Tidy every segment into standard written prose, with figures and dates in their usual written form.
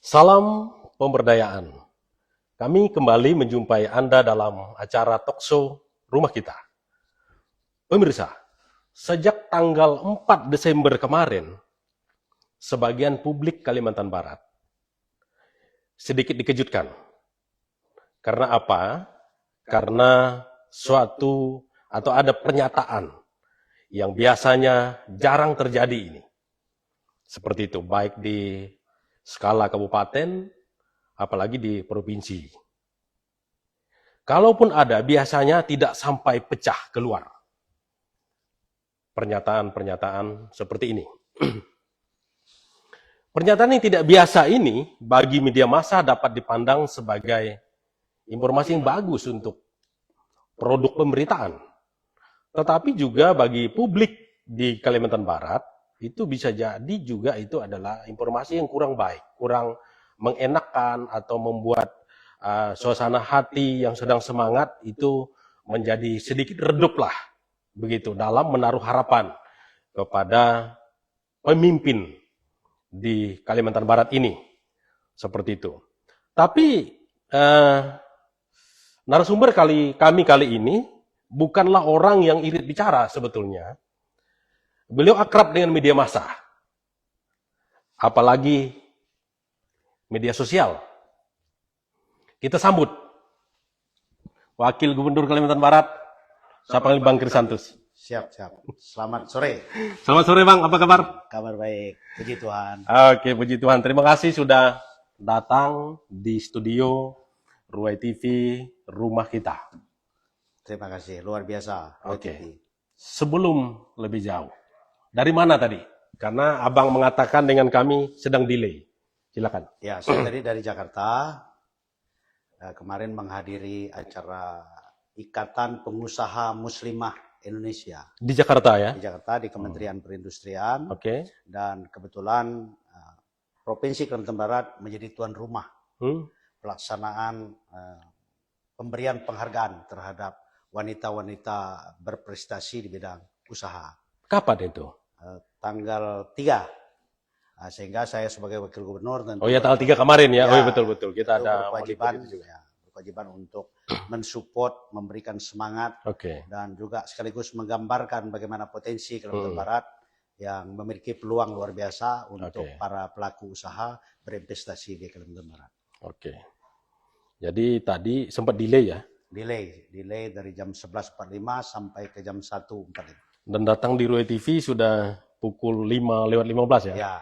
Salam pemberdayaan. Kami kembali menjumpai Anda dalam acara talkshow Rumah Kita. Pemirsa, sejak tanggal 4 Desember kemarin, sebagian publik Kalimantan Barat sedikit dikejutkan. Karena apa? Karena suatu atau ada pernyataan yang biasanya jarang terjadi ini. Seperti itu, baik di skala kabupaten, apalagi di provinsi. Kalaupun ada, biasanya tidak sampai pecah keluar. Pernyataan-pernyataan seperti ini. Pernyataan yang tidak biasa ini, bagi media massa dapat dipandang sebagai informasi yang bagus untuk produk pemberitaan. Tetapi juga bagi publik di Kalimantan Barat, itu bisa jadi juga itu adalah informasi yang kurang baik, kurang mengenakan atau membuat suasana hati yang sedang semangat itu menjadi sedikit redup lah, begitu, dalam menaruh harapan kepada pemimpin di Kalimantan Barat ini, seperti itu. Tapi narasumber kami kali ini bukanlah orang yang irit bicara sebetulnya. Beliau akrab dengan media massa, apalagi media sosial. Kita sambut Wakil Gubernur Kalimantan Barat, saya panggil Bang Krisantus. Siap. Selamat sore. Selamat sore Bang, apa kabar? Kabar baik, puji Tuhan. Oke, puji Tuhan. Terima kasih sudah datang di studio Ruai TV Rumah Kita. Terima kasih, luar biasa. Oke. Sebelum lebih jauh, dari mana tadi? Karena Abang mengatakan dengan kami sedang delay. Silakan. Ya, saya tadi dari Jakarta. Kemarin menghadiri acara Ikatan Pengusaha Muslimah Indonesia. Di Jakarta ya? Di Jakarta, di Kementerian Perindustrian. Oke. Dan kebetulan Provinsi Kalimantan Barat menjadi tuan rumah pelaksanaan pemberian penghargaan terhadap wanita-wanita berprestasi di bidang usaha. Kapan itu? Tanggal 3. Sehingga saya sebagai wakil gubernur tentu tanggal 3 kemarin ya. Oh iya, betul. Kita ada berkewajiban untuk mensupport, memberikan semangat, dan juga sekaligus menggambarkan bagaimana potensi Kalimantan Barat yang memiliki peluang luar biasa untuk para pelaku usaha berinvestasi di Kalimantan Barat. Oke. Jadi tadi sempat delay ya? Delay dari jam 11.45 sampai ke jam 1.45. Dan datang di Ruai TV sudah pukul 5:15 ya? Ya.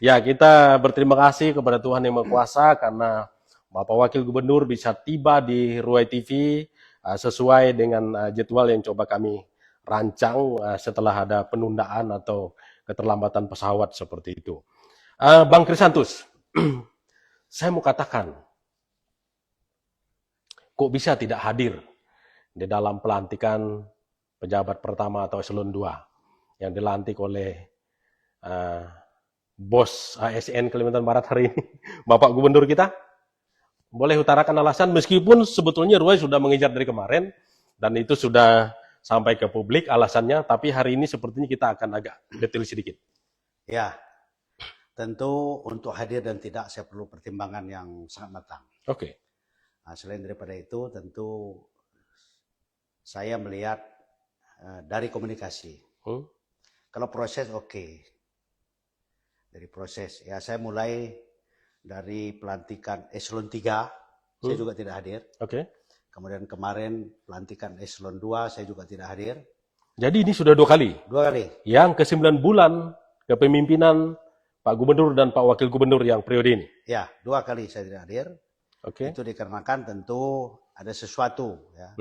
Ya, kita berterima kasih kepada Tuhan Yang Maha Kuasa karena Bapak Wakil Gubernur bisa tiba di Ruai TV sesuai dengan jadwal yang coba kami rancang setelah ada penundaan atau keterlambatan pesawat seperti itu. Bang Krisantus, saya mau katakan, kok bisa tidak hadir di dalam pelantikan pejabat pertama atau eselon 2 yang dilantik oleh bos ASN Kalimantan Barat hari ini, Bapak Gubernur kita? Boleh utarakan alasan, meskipun sebetulnya Ruai sudah mengejar dari kemarin, dan itu sudah sampai ke publik alasannya, tapi hari ini sepertinya kita akan agak detail sedikit. Ya, tentu untuk hadir dan tidak saya perlu pertimbangan yang sangat matang. Oke. Nah, selain daripada itu, tentu saya melihat dari komunikasi. Kalau proses dari proses, ya saya mulai dari pelantikan eselon 3, saya juga tidak hadir. Kemudian kemarin pelantikan eselon 2, saya juga tidak hadir. Jadi ini sudah 2 kali? 2 kali. Yang ke 9 bulan kepemimpinan Pak Gubernur dan Pak Wakil Gubernur yang periode ini? Ya, 2 kali saya tidak hadir. Itu dikarenakan tentu ada sesuatu ya,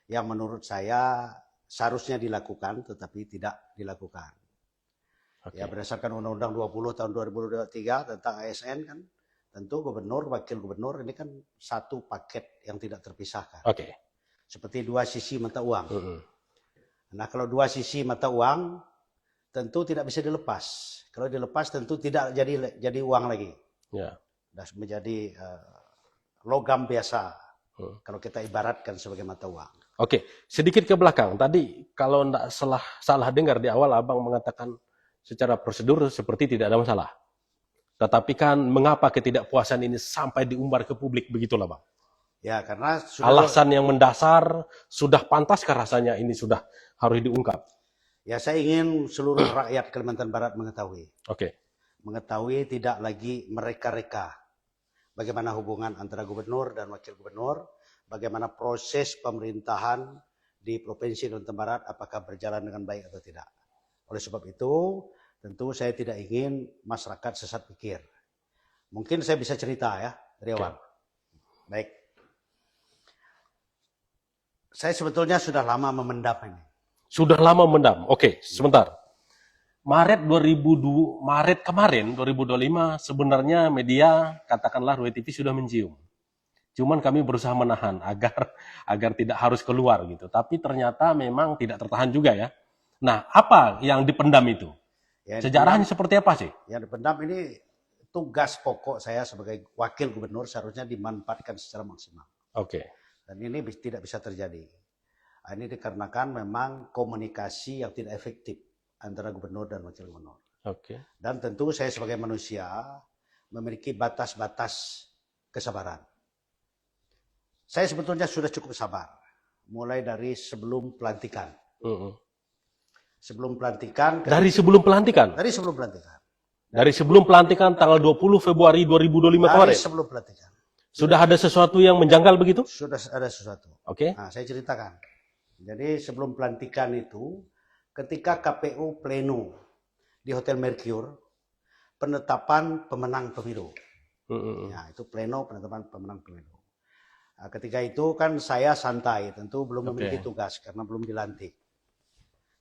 yang menurut saya seharusnya dilakukan tetapi tidak dilakukan. Ya, berdasarkan Undang-Undang 20 tahun 2023 tentang ASN kan, tentu gubernur, wakil gubernur ini kan satu paket yang tidak terpisahkan. Seperti 2 sisi mata uang. Nah, kalau 2 sisi mata uang tentu tidak bisa dilepas. Kalau dilepas tentu tidak jadi uang lagi. Sudah menjadi logam biasa. Kalau kita ibaratkan sebagai mata uang. Sedikit ke belakang. Tadi kalau tidak salah dengar di awal Abang mengatakan secara prosedur seperti tidak ada masalah. Tetapi kan mengapa ketidakpuasan ini sampai diumbar ke publik begitulah Bang? Ya, karena Alasan yang mendasar sudah pantaskah rasanya ini sudah harus diungkap? ya saya ingin seluruh rakyat Kalimantan Barat mengetahui. Oke. Mengetahui tidak lagi mereka-reka. Bagaimana hubungan antara gubernur dan wakil gubernur, bagaimana proses pemerintahan di Provinsi Kalimantan Barat apakah berjalan dengan baik atau tidak. Oleh sebab itu, tentu saya tidak ingin masyarakat sesat pikir. Mungkin saya bisa cerita ya, dari awal. Baik. Saya sebetulnya sudah lama memendam ini. Sudah lama memendam. Oke, sebentar. Maret kemarin 2025 sebenarnya media katakanlah Roy TV sudah mencium. Cuman kami berusaha menahan agar tidak harus keluar gitu. Tapi ternyata memang tidak tertahan juga ya. Nah, apa yang dipendam itu? Sejarahnya seperti apa sih? Yang dipendam ini tugas pokok saya sebagai wakil gubernur seharusnya dimanfaatkan secara maksimal. Oke. Dan ini tidak bisa terjadi. Ini dikarenakan memang komunikasi yang tidak efektif antara gubernur dan wakil gubernur. Oke. Dan tentu saya sebagai manusia memiliki batas-batas kesabaran. Saya sebetulnya sudah cukup sabar. Mulai dari sebelum pelantikan. Sebelum pelantikan. Dari sebelum pelantikan? Dari sebelum pelantikan. Dari sebelum pelantikan tanggal 20 Februari 2025 kemarin? Dari sebelum pelantikan. Sudah ada sesuatu yang menjanggal begitu? Sudah ada sesuatu. Oke. Nah, saya ceritakan. Jadi sebelum pelantikan itu, ketika KPU pleno di Hotel Mercure, penetapan pemenang pemilu. Ya, itu pleno penetapan pemenang pemilu. Nah, ketika itu kan saya santai, tentu belum memiliki tugas karena belum dilantik.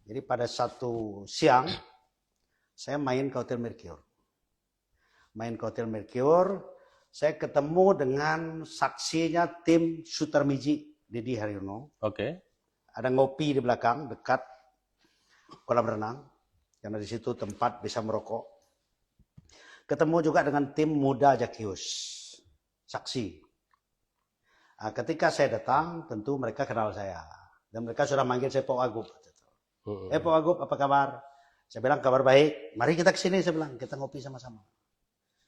Jadi pada satu siang, saya main ke Hotel Mercure. Main ke Hotel Mercure, saya ketemu dengan saksinya tim Sutarmiji, Dedi Haryono. Oke. Ada ngopi di belakang, dekat kolam renang. Karena di situ tempat bisa merokok. Ketemu juga dengan tim muda Jakius, saksi. Nah, ketika saya datang, tentu mereka kenal saya. Dan mereka sudah manggil saya Pak Wagub. Pak Wagub, apa kabar? Saya bilang, kabar baik. Mari kita ke sini, saya bilang. Kita ngopi sama-sama.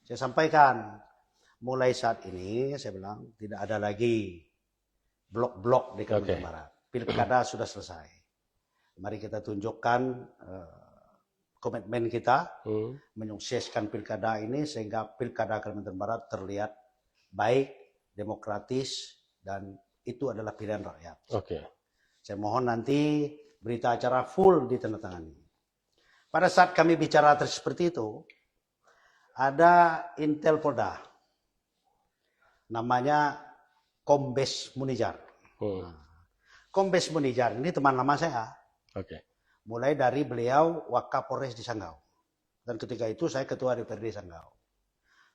Saya sampaikan, mulai saat ini, saya bilang, tidak ada lagi blok-blok di Kalimantan Barat. Pilkada sudah selesai. Mari kita tunjukkan komitmen kita menyukseskan pilkada ini sehingga pilkada Kalimantan Barat terlihat baik, demokratis, dan itu adalah pilihan rakyat. Saya mohon nanti berita acara full ditandatangani. Pada saat kami bicara seperti itu, ada Intel Polda, namanya Kombes Munijar. Kombes Munijar ini teman lama saya. Mulai dari beliau Wakapolres di Sanggau. Dan ketika itu saya ketua DPRD Sanggau.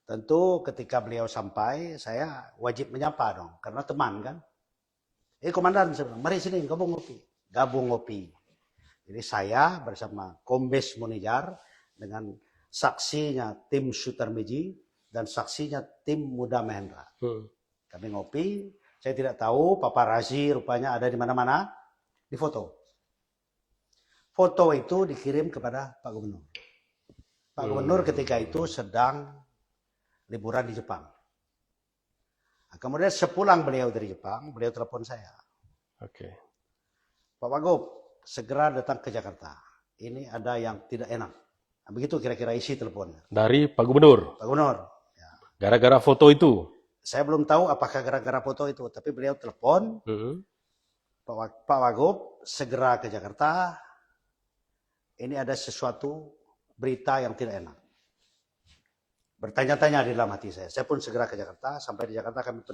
Tentu ketika beliau sampai, saya wajib menyapa dong. Karena teman kan. Komandan, saya bilang, mari sini gabung ngopi. Gabung ngopi. Jadi saya bersama Kombes Munijar dengan saksinya tim Sutarmiji dan saksinya tim Muda Mahendra. Kami ngopi. Saya tidak tahu paparazi rupanya ada di mana-mana, di foto. Foto itu dikirim kepada Pak Gubernur. Pak Gubernur ketika itu sedang liburan di Jepang. Nah, kemudian sepulang beliau dari Jepang, beliau telepon saya. Pak Wagub, segera datang ke Jakarta. Ini ada yang tidak enak. Nah, begitu kira-kira isi teleponnya. Dari Pak Gubernur? Pak Gubernur. Ya. Gara-gara foto itu? Saya belum tahu apakah gara-gara foto itu, tapi beliau telepon, Pak Wagub segera ke Jakarta, ini ada sesuatu berita yang tidak enak. Bertanya-tanya di dalam hati saya. Saya pun segera ke Jakarta, sampai di Jakarta kami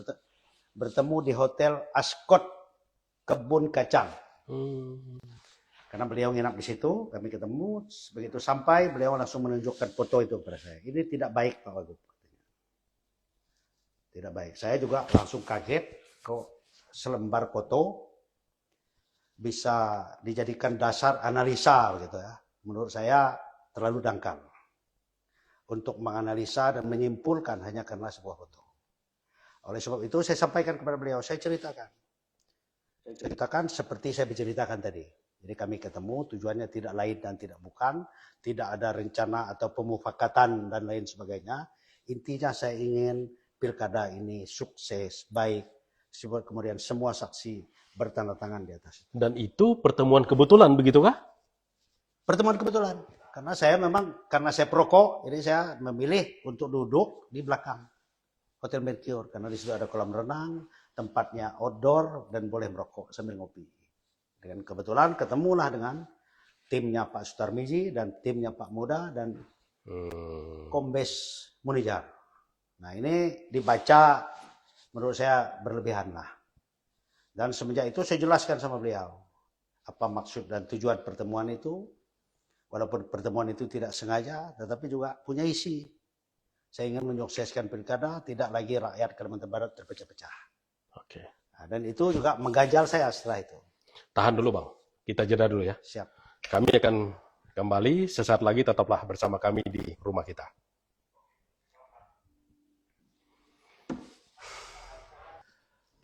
bertemu di Hotel Ascot Kebun Kacang. Karena beliau nginap di situ, kami ketemu, begitu sampai beliau langsung menunjukkan foto itu kepada saya. Ini tidak baik Pak Wagub. Tidak baik. Saya juga langsung kaget kok selembar foto bisa dijadikan dasar analisa gitu ya. Menurut saya terlalu dangkal untuk menganalisa dan menyimpulkan hanya karena sebuah foto. Oleh sebab itu saya sampaikan kepada beliau, saya ceritakan. Saya ceritakan seperti saya berceritakan tadi. Jadi kami ketemu, tujuannya tidak lain dan tidak bukan, tidak ada rencana atau pemufakatan dan lain sebagainya. Intinya saya ingin pilkada ini sukses, baik, kemudian semua saksi bertanda tangan di atas. Dan itu pertemuan kebetulan, begitukah? Pertemuan kebetulan, karena saya perokok, jadi saya memilih untuk duduk di belakang Hotel Mercure, karena di situ ada kolam renang, tempatnya outdoor dan boleh merokok sambil ngopi. Dan kebetulan ketemulah dengan timnya Pak Sutarmiji dan timnya Pak Muda dan Kombes Munijar. Nah ini dibaca menurut saya berlebihan lah. Dan semenjak itu saya jelaskan sama beliau apa maksud dan tujuan pertemuan itu. Walaupun pertemuan itu tidak sengaja, tetapi juga punya isi. Saya ingin menyukseskan pilkada, tidak lagi rakyat Kalimantan Barat terpecah-pecah. Oke. Nah, dan itu juga mengganjal saya setelah itu. Tahan dulu Bang, kita jeda dulu ya. Siap. Kami akan kembali sesaat lagi, tetaplah bersama kami di rumah kita.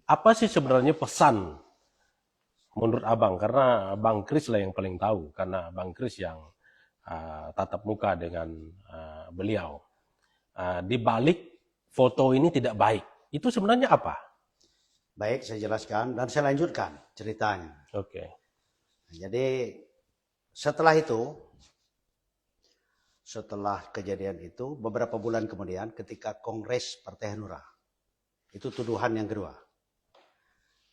Apa sih sebenarnya pesan menurut Abang? Karena Bang Kris lah yang paling tahu, karena Bang Kris yang tatap muka dengan beliau. Di balik foto ini tidak baik, itu sebenarnya apa? Baik, saya jelaskan dan saya lanjutkan ceritanya. Oke. Jadi setelah itu, setelah kejadian itu, beberapa bulan kemudian ketika Kongres Partai Hanura, itu tuduhan yang kedua.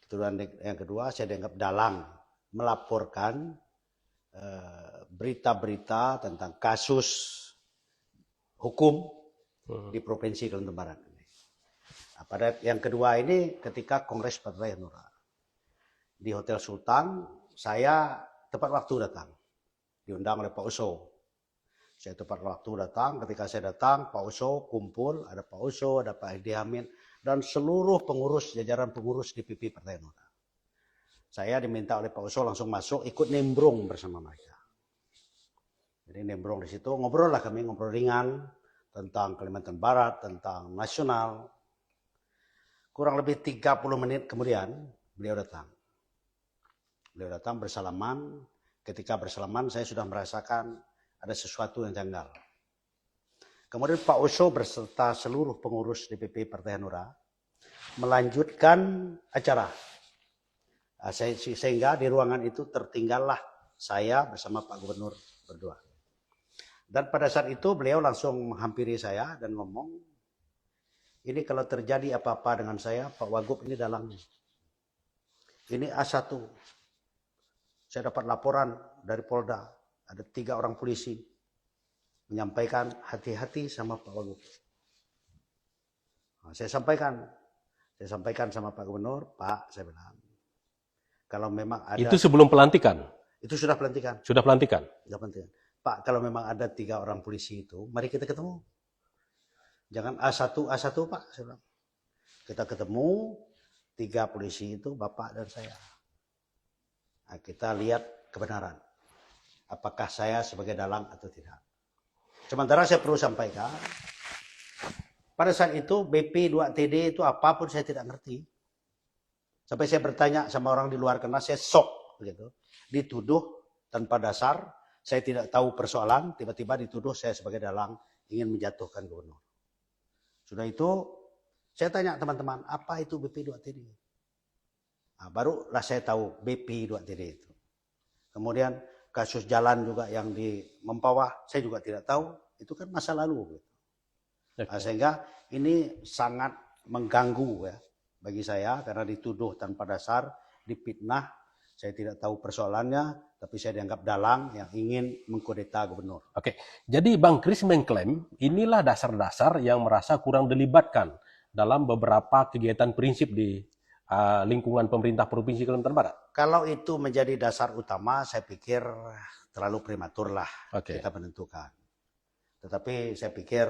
Tuduhan yang kedua, saya dianggap dalang melaporkan berita-berita tentang kasus hukum di Provinsi Kalimantan Barat. Nah, pada yang kedua ini ketika Kongres Partai Hanura di Hotel Sultan, saya tepat waktu datang, diundang oleh Pak Oso. Saya tepat waktu datang, ketika saya datang Pak Oso kumpul, ada Pak Oso, ada Pak Hedi Amin, dan seluruh pengurus, jajaran pengurus DPP Partai Hanura. Saya diminta oleh Pak Oso langsung masuk, ikut nimbrung bersama mereka. Jadi nimbrung di situ, ngobrol lah kami, ngobrol ringan tentang Kalimantan Barat, tentang nasional. Kurang lebih 30 menit kemudian, beliau datang. Beliau datang bersalaman, ketika bersalaman saya sudah merasakan ada sesuatu yang janggal. Kemudian Pak Oso berserta seluruh pengurus DPP Partai Hanura melanjutkan acara. Sehingga di ruangan itu tertinggallah saya bersama Pak Gubernur berdua. Dan pada saat itu beliau langsung menghampiri saya dan ngomong, ini kalau terjadi apa-apa dengan saya, Pak Wagub ini dalangnya. Ini A1. Saya dapat laporan dari Polda, ada 3 orang polisi menyampaikan hati-hati sama Pak Wagub. Nah, saya sampaikan sama Pak Gubernur, Pak, saya bilang, kalau memang ada... Itu sebelum pelantikan? Itu sudah pelantikan. Sudah pelantikan? Sudah pelantikan. Pak, kalau memang ada 3 orang polisi itu, mari kita ketemu. Jangan A1 Pak, saya bilang. Kita ketemu, 3 polisi itu, Bapak dan saya. Nah, kita lihat kebenaran. Apakah saya sebagai dalang atau tidak. Sementara saya perlu sampaikan, pada saat itu BP 2TD itu apapun saya tidak ngerti. Sampai saya bertanya sama orang di luar karena saya shock begitu. Dituduh tanpa dasar, saya tidak tahu persoalan, tiba-tiba dituduh saya sebagai dalang ingin menjatuhkan gubernur. Sudah itu saya tanya teman-teman, apa itu BP 2TD? Nah, barulah saya tahu BP 2TD itu. Kemudian kasus jalan juga yang di Mempawah, saya juga tidak tahu. Itu kan masa lalu. Nah, sehingga ini sangat mengganggu ya bagi saya karena dituduh tanpa dasar, dipitnah. Saya tidak tahu persoalannya, tapi saya dianggap dalang yang ingin mengkudeta gubernur. Oke, jadi Bang Kris mengklaim inilah dasar-dasar yang merasa kurang dilibatkan dalam beberapa kegiatan prinsip di lingkungan pemerintah Provinsi Kalimantan Barat. Kalau itu menjadi dasar utama, saya pikir terlalu prematur lah kita menentukan. Tetapi saya pikir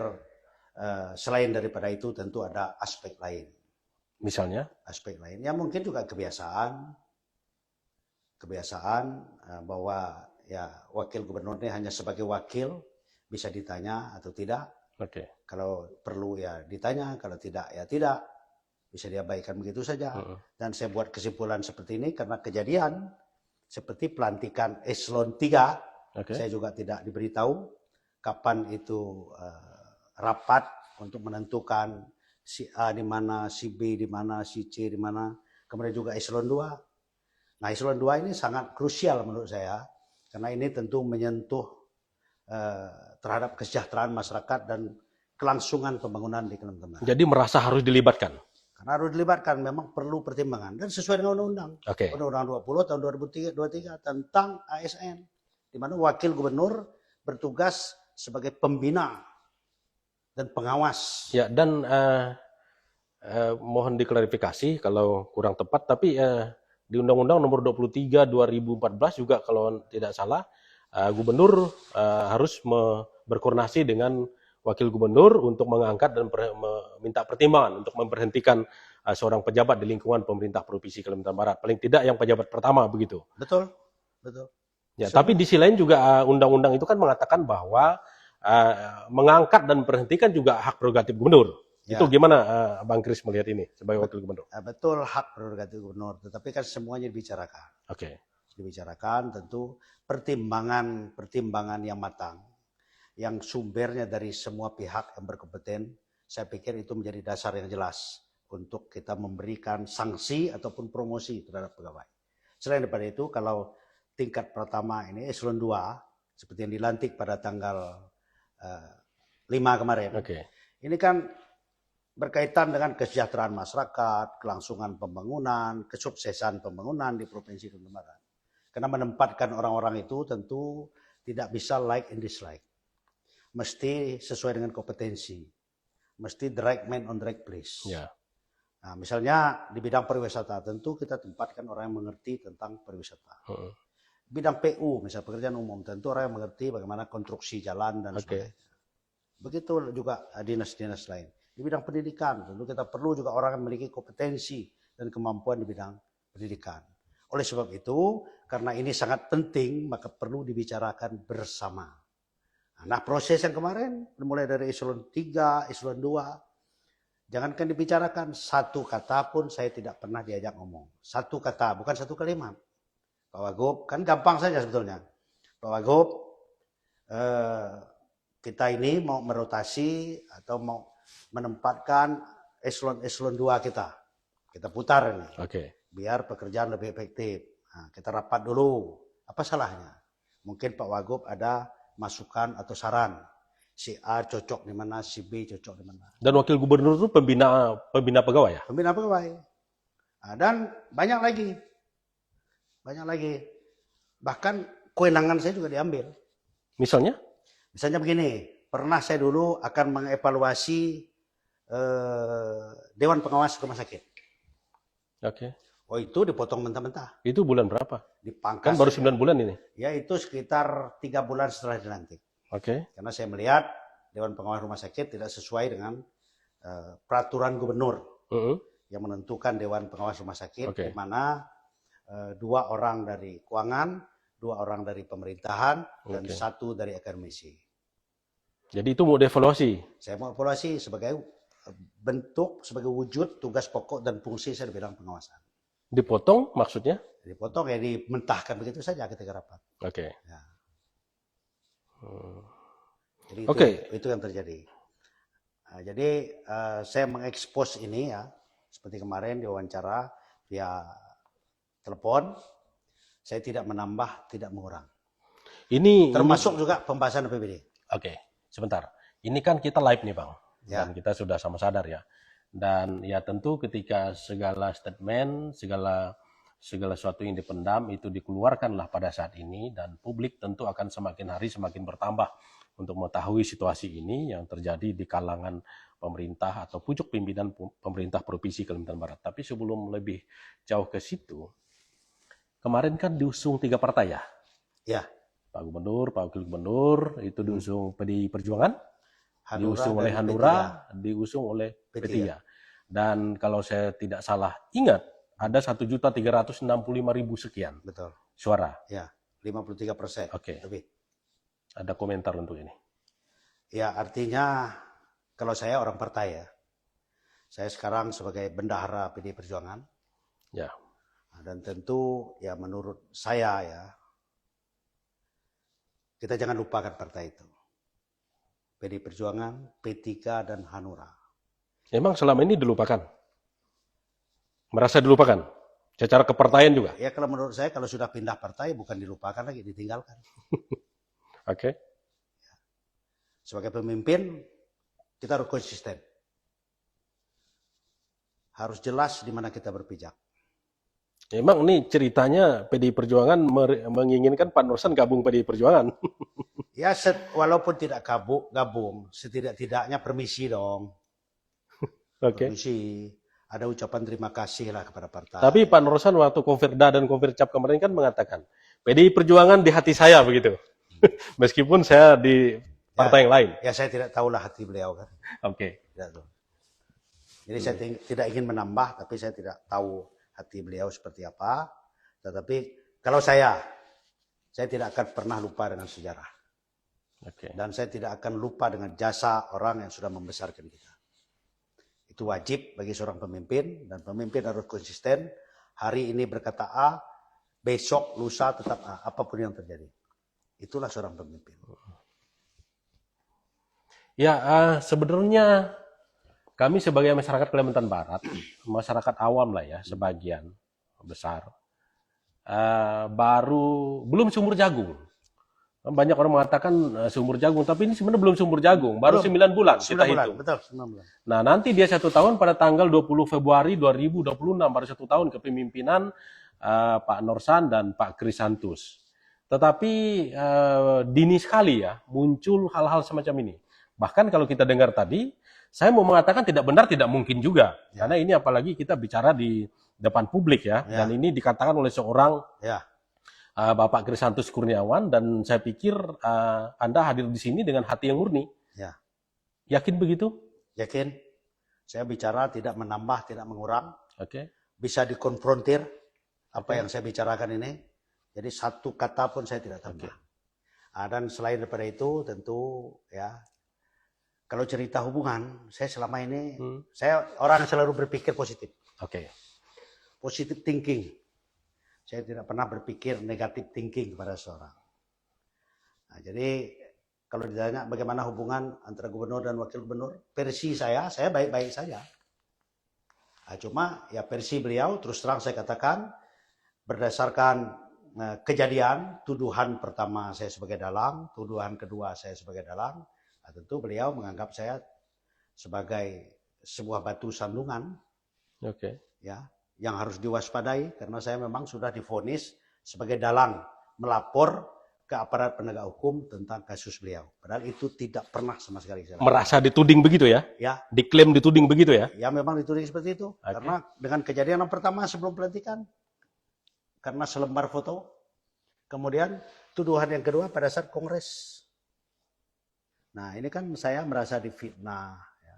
selain daripada itu tentu ada aspek lain. Misalnya? Aspek lain. Ya mungkin juga kebiasaan bahwa ya wakil gubernur ini hanya sebagai wakil, bisa ditanya atau tidak. Kalau perlu ya ditanya, kalau tidak ya tidak. Bisa diabaikan begitu saja. Dan saya buat kesimpulan seperti ini karena kejadian seperti pelantikan eselon 3, Oke. saya juga tidak diberitahu kapan itu rapat untuk menentukan si A di mana, si B di mana, si C di mana, kemudian juga eselon 2. Nah, eselon 2 ini sangat krusial menurut saya, karena ini tentu menyentuh terhadap kesejahteraan masyarakat dan kelangsungan pembangunan di Kalimantan Barat. Jadi merasa harus dilibatkan. Karena harus dilibatkan, memang perlu pertimbangan dan sesuai dengan undang-undang. Oke. Undang-undang 20 tahun 2023 tentang ASN, di mana wakil gubernur bertugas sebagai pembina dan pengawas. Ya, dan mohon diklarifikasi kalau kurang tepat, tapi di Undang-Undang Nomor 23 2014 juga kalau tidak salah, gubernur harus berkoordinasi dengan wakil gubernur untuk mengangkat dan meminta pertimbangan untuk memberhentikan seorang pejabat di lingkungan pemerintah Provinsi Kalimantan Barat. Paling tidak yang pejabat pertama begitu. Betul, betul. Ya, tapi di sisi lain juga undang-undang itu kan mengatakan bahwa mengangkat dan memberhentikan juga hak prerogatif gubernur. Ya. Itu gimana Bang Kris melihat ini sebagai wakil gubernur? Betul, hak prerogatif gubernur, tetapi kan semuanya dibicarakan. Oke. Dibicarakan tentu pertimbangan yang matang, yang sumbernya dari semua pihak yang berkompeten. Saya pikir itu menjadi dasar yang jelas untuk kita memberikan sanksi ataupun promosi terhadap pegawai. Selain daripada itu, kalau tingkat pertama ini eselon 2 seperti yang dilantik pada tanggal 5 kemarin. Oke. Ini kan berkaitan dengan kesejahteraan masyarakat, kelangsungan pembangunan, kesuksesan pembangunan di Provinsi Kalimantan Barat. Karena menempatkan orang-orang itu tentu tidak bisa like and dislike. Mesti sesuai dengan kompetensi. Mesti the right man on the right place. Ya. Nah, misalnya di bidang pariwisata, tentu kita tempatkan orang yang mengerti tentang pariwisata. Bidang PU, misalnya pekerjaan umum, tentu orang yang mengerti bagaimana konstruksi jalan dan sebagainya. Begitu juga dinas-dinas lain. Di bidang pendidikan, tentu kita perlu juga orang yang memiliki kompetensi dan kemampuan di bidang pendidikan. Oleh sebab itu, karena ini sangat penting, maka perlu dibicarakan bersama. Nah, proses yang kemarin, mulai dari eselon 3, eselon 2, jangankan dibicarakan, satu kata pun saya tidak pernah diajak ngomong. Satu kata, bukan satu kalimat. Pak Wagub, kan gampang saja sebetulnya. Pak Wagub, kita ini mau merotasi atau mau menempatkan eselon 2 kita. Kita putar ini. Biar pekerjaan lebih efektif. Nah, kita rapat dulu. Apa salahnya? Mungkin Pak Wagub ada masukan atau saran. Si A cocok di mana, si B cocok di mana. Dan wakil gubernur itu pembina pegawai ya? Pembina pegawai. Nah, dan banyak lagi. Bahkan kewenangan saya juga diambil. Misalnya? Misalnya begini, pernah saya dulu akan mengevaluasi Dewan Pengawas Rumah Sakit. Oke. Oh, itu dipotong mentah-mentah. Itu bulan berapa? Dipangkas. Kan baru 9 bulan ini. Ya, itu sekitar 3 bulan setelah dilantik. Oke. Karena saya melihat Dewan Pengawas Rumah Sakit tidak sesuai dengan peraturan gubernur yang menentukan Dewan Pengawas Rumah Sakit, di mana 2 orang dari keuangan, 2 orang dari pemerintahan, dan 1 dari akademisi. Jadi itu mau dievaluasi? Saya mau evaluasi sebagai bentuk, sebagai wujud tugas pokok dan fungsi saya di bidang pengawasan. Dipotong maksudnya? Dipotong ya, dimentahkan begitu saja ketika rapat. Oke. Ya. Jadi itu yang terjadi. Nah, jadi saya mengekspos ini ya, seperti kemarin diwawancara via telepon, saya tidak menambah, tidak mengurang. Termasuk juga pembahasan APBD. Oke, sebentar. Ini kan kita live nih Bang, dan kita sudah sama sadar ya. Dan ya tentu ketika segala statement, segala sesuatu yang dipendam itu dikeluarkanlah pada saat ini, dan publik tentu akan semakin hari semakin bertambah untuk mengetahui situasi ini yang terjadi di kalangan pemerintah atau pucuk pimpinan pemerintah Provinsi Kalimantan Barat. Tapi sebelum lebih jauh ke situ, kemarin kan diusung 3 partai ya? Ya. Pak Gubernur, Pak Wakil Gubernur, itu diusung PDI Perjuangan, diusung oleh Hanura, diusung oleh P3. Dan kalau saya tidak salah ingat, ada 1.365.000 sekian. Betul. Suara. Ya, 53%. Oke. Lebih. Ada komentar untuk ini? Ya, artinya kalau saya orang partai ya, saya sekarang sebagai bendahara PDI Perjuangan. Ya. Dan tentu ya menurut saya ya, kita jangan lupakan partai itu. PDI Perjuangan, P3 dan Hanura. Emang selama ini dilupakan? Merasa dilupakan? Secara kepartaian juga? Ya kalau menurut saya kalau sudah pindah partai bukan dilupakan lagi, ditinggalkan. Oke. Sebagai pemimpin kita harus konsisten. Harus jelas di mana kita berpijak. Emang ini ceritanya PDI Perjuangan menginginkan Pak Nursan gabung PDI Perjuangan. Ya walaupun tidak gabung, setidak-tidaknya permisi dong. Oke. Permisi. Ada ucapan terima kasih lah kepada partai. Tapi Pak Nursan waktu Konfirda dan Konfircap kemarin kan mengatakan, PDI Perjuangan di hati saya begitu. Meskipun saya di partai yang lain. Ya saya tidak tahulah hati beliau kan. Oke. Tidak tahu. Jadi saya tidak ingin menambah, tapi saya tidak tahu hati beliau seperti apa. Tetapi kalau saya tidak akan pernah lupa dengan sejarah. Oke. Dan saya tidak akan lupa dengan jasa orang yang sudah membesarkan kita. Itu wajib bagi seorang pemimpin, dan pemimpin harus konsisten. Hari ini berkata A, besok, lusa tetap A, apapun yang terjadi. Itulah seorang pemimpin. Ya, sebenarnya kami sebagai masyarakat Kalimantan Barat, masyarakat awam lah ya, sebagian besar, belum sumur jagung. Banyak orang mengatakan sumur jagung, tapi ini sebenarnya belum sumur jagung, baru 9 bulan kita hitung. Betul, 9 bulan. Nah, nanti dia 1 tahun pada tanggal 20 Februari 2026, baru 1 tahun kepemimpinan Pak Nursan dan Pak Krisantus. Tetapi dini sekali ya, muncul hal-hal semacam ini. Bahkan kalau kita dengar tadi, saya mau mengatakan tidak benar, tidak mungkin juga. Ya. Karena ini apalagi kita bicara di depan publik ya. Dan ini dikatakan oleh seorang Bapak Krisantus Kurniawan, dan saya pikir Anda hadir di sini dengan hati yang murni. Ya. Yakin begitu? Yakin. Saya bicara tidak menambah, tidak mengurang. Oke. Bisa dikonfrontir apa yang saya bicarakan ini. Jadi satu kata pun saya tidak tambah. Dan selain daripada itu tentu ya, kalau cerita hubungan, saya selama ini, saya orang yang selalu berpikir positif. Oke. Positive thinking. Saya tidak pernah berpikir negatif thinking kepada seorang. Nah, jadi kalau ditanya bagaimana hubungan antara gubernur dan wakil gubernur, versi saya baik-baik saja. Nah, cuma ya versi beliau, terus terang saya katakan, berdasarkan kejadian, tuduhan pertama saya sebagai dalang, tuduhan kedua saya sebagai dalang, nah, tentu beliau menganggap saya sebagai sebuah batu sandungan. Oke. Ya. Yang harus diwaspadai karena saya memang sudah divonis sebagai dalang melapor ke aparat penegak hukum tentang kasus beliau. Padahal itu tidak pernah sama sekali saya lakukan. Merasa dituding begitu ya? Ya. Diklaim dituding begitu ya? Ya memang dituding seperti itu. Okay. Karena dengan kejadian yang pertama sebelum pelantikan, karena selembar foto, kemudian tuduhan yang kedua pada saat kongres. Nah ini kan saya merasa difitnah. Ya.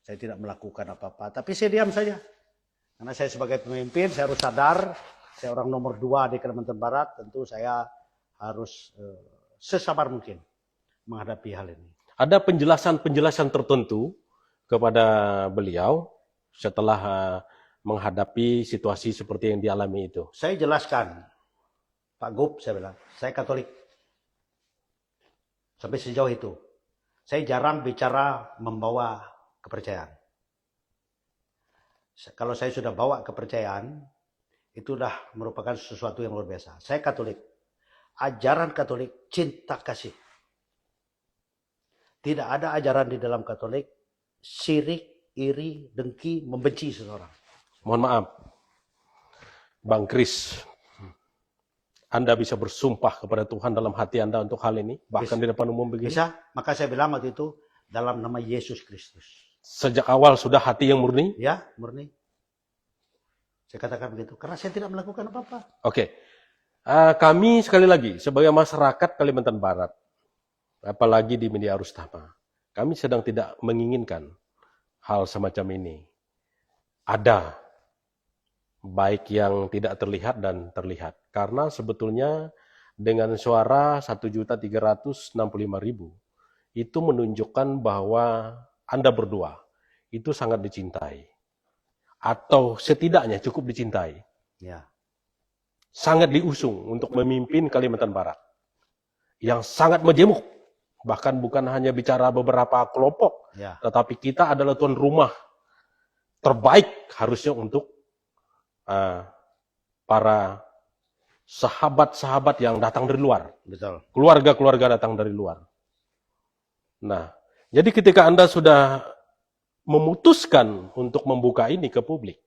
Saya tidak melakukan apa-apa, tapi saya diam saja. Karena saya sebagai pemimpin, saya harus sadar, saya orang nomor 2 di Kalimantan Barat, tentu saya harus sesabar mungkin menghadapi hal ini. Ada penjelasan-penjelasan tertentu kepada beliau setelah menghadapi situasi seperti yang dialami itu? Saya jelaskan, Pak Gub, saya bilang, saya Katolik. Sampai sejauh itu. Saya jarang bicara membawa kepercayaan. Kalau saya sudah bawa kepercayaan, itu sudah merupakan sesuatu yang luar biasa. Saya Katolik. Ajaran Katolik, cinta kasih. Tidak ada ajaran di dalam Katolik, sirik, iri, dengki, membenci seseorang. Mohon maaf, Bang Kris. Anda bisa bersumpah kepada Tuhan dalam hati Anda untuk hal ini? Bahkan di depan umum begini? Bisa. Maka saya bilang waktu itu, dalam nama Yesus Kristus. Sejak awal sudah hati yang murni? Ya, murni. Saya katakan begitu. Karena saya tidak melakukan apa-apa. Oke. Kami sekali lagi, sebagai masyarakat Kalimantan Barat, apalagi di media arus utama, kami sedang tidak menginginkan hal semacam ini. Ada, baik yang tidak terlihat dan terlihat. Karena sebetulnya dengan suara 1.365.000, itu menunjukkan bahwa Anda berdua itu sangat dicintai. Atau setidaknya cukup dicintai. Ya. sangat diusung untuk memimpin Kalimantan Barat. Yang sangat majemuk. Bahkan bukan hanya bicara beberapa kelompok, tetapi kita adalah tuan rumah terbaik harusnya untuk para sahabat-sahabat yang datang dari luar. Betul. Keluarga-keluarga datang dari luar. Nah, jadi ketika Anda sudah memutuskan untuk membuka ini ke publik,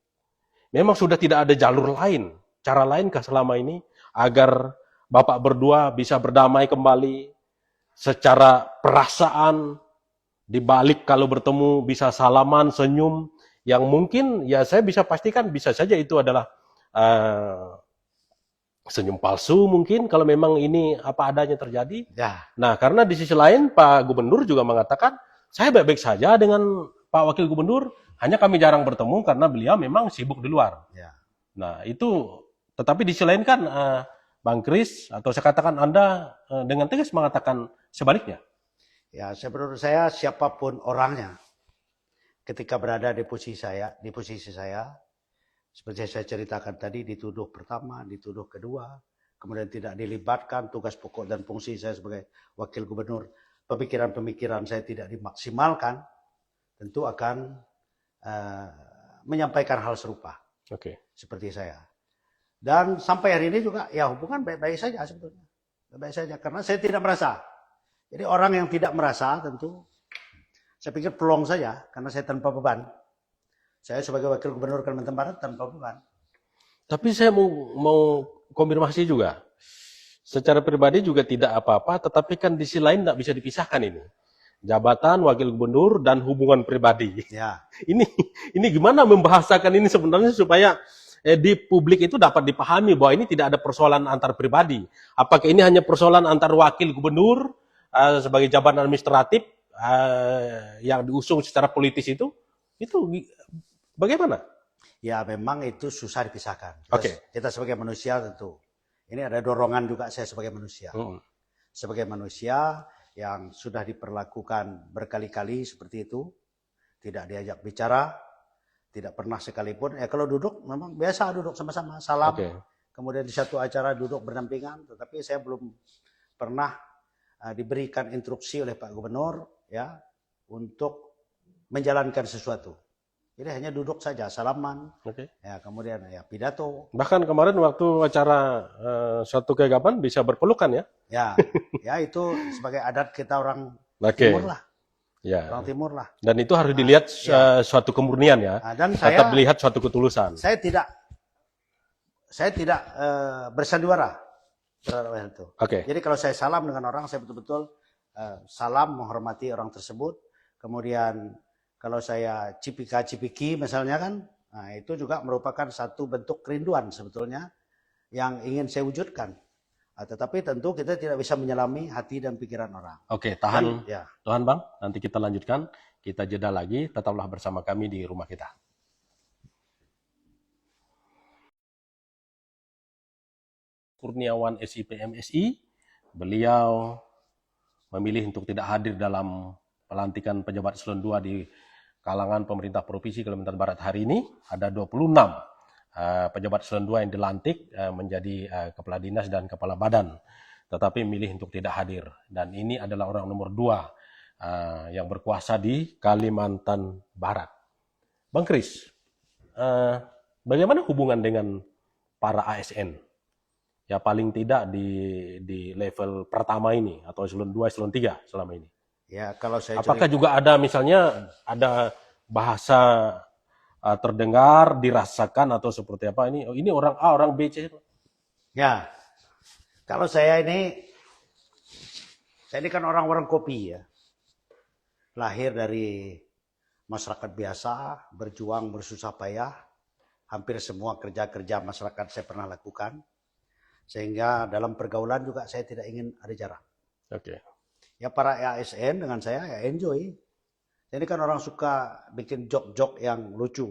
memang sudah tidak ada jalur lain, cara lainkah selama ini agar Bapak berdua bisa berdamai kembali secara perasaan, dibalik kalau bertemu bisa salaman, senyum, yang mungkin ya saya bisa pastikan bisa saja itu adalah senyum palsu mungkin kalau memang ini apa adanya terjadi. Ya. Nah, karena di sisi lain Pak Gubernur juga mengatakan, saya baik-baik saja dengan Pak Wakil Gubernur, hanya kami jarang bertemu karena beliau memang sibuk di luar. Ya. Nah, itu, tetapi di sisi lain kan Bang Kris, atau saya katakan Anda dengan tegas mengatakan sebaliknya. Ya, menurut saya siapapun orangnya, ketika berada di posisi saya, seperti saya ceritakan tadi, dituduh pertama, dituduh kedua, kemudian tidak dilibatkan tugas pokok dan fungsi saya sebagai wakil gubernur, pemikiran-pemikiran saya tidak dimaksimalkan, tentu akan menyampaikan hal serupa. Seperti saya. Dan sampai hari ini juga, ya hubungan baik-baik saja sebetulnya. Baik-baik saja, karena saya tidak merasa. Jadi orang yang tidak merasa tentu, saya pikir peluang saja, karena saya tanpa beban. Saya sebagai wakil gubernur Kalimantan Barat tanpa beban. Tapi saya mau konfirmasi juga. Secara pribadi juga tidak apa-apa, tetapi kan di sisi lain tidak bisa dipisahkan ini. Jabatan wakil gubernur dan hubungan pribadi. Ya. Ini gimana membahasakan ini sebenarnya supaya di publik itu dapat dipahami bahwa ini tidak ada persoalan antar pribadi. Apakah ini hanya persoalan antar wakil gubernur sebagai jabatan administratif yang diusung secara politis itu bagaimana? Ya memang itu susah dipisahkan. Kita sebagai manusia tentu. Ini ada dorongan juga saya sebagai manusia. Sebagai manusia yang sudah diperlakukan berkali-kali seperti itu. Tidak diajak bicara. Tidak pernah sekalipun. Ya kalau duduk memang biasa duduk sama-sama. Salam. Kemudian di satu acara duduk berdampingan. Tetapi saya belum pernah diberikan instruksi oleh Pak Gubernur ya untuk menjalankan sesuatu. Jadi hanya duduk saja, salaman, ya kemudian ya pidato. Bahkan kemarin waktu acara suatu keagamaan bisa berpelukan ya? Ya itu sebagai adat kita orang Timur lah. Ya. Orang Timur lah. Dan itu harus dilihat suatu kemurnian ya. Dan tetap melihat suatu ketulusan. Saya tidak bersandiwara terhadap itu. Jadi kalau saya salam dengan orang, saya betul-betul salam menghormati orang tersebut. Kemudian kalau saya cipika-cipiki misalnya kan, nah itu juga merupakan satu bentuk kerinduan sebetulnya yang ingin saya wujudkan. Tetapi tentu kita tidak bisa menyelami hati dan pikiran orang. Tahan Bang, nanti kita lanjutkan. Kita jeda lagi, tetaplah bersama kami di rumah kita. Kurniawan SIP MSI, beliau memilih untuk tidak hadir dalam pelantikan pejabat eselon 2 di kalangan pemerintah Provinsi Kalimantan Barat hari ini. Ada 26 pejabat eselon 2 yang dilantik menjadi kepala dinas dan kepala badan, tetapi memilih untuk tidak hadir. Dan ini adalah orang nomor 2 yang berkuasa di Kalimantan Barat. Bang Kris, bagaimana hubungan dengan para ASN? Ya paling tidak di level pertama ini, atau eselon 2, eselon 3 selama ini. Ya, kalau saya apakah juga ada misalnya ada bahasa terdengar, dirasakan atau seperti apa ini orang A, orang B, C? Ya, kalau saya ini kan orang kopi ya. Lahir dari masyarakat biasa, berjuang, bersusah payah. Hampir semua kerja-kerja masyarakat saya pernah lakukan. Sehingga dalam pergaulan juga saya tidak ingin ada jarak. Ya para ASN dengan saya ya enjoy. Jadi kan orang suka bikin jok-jok yang lucu.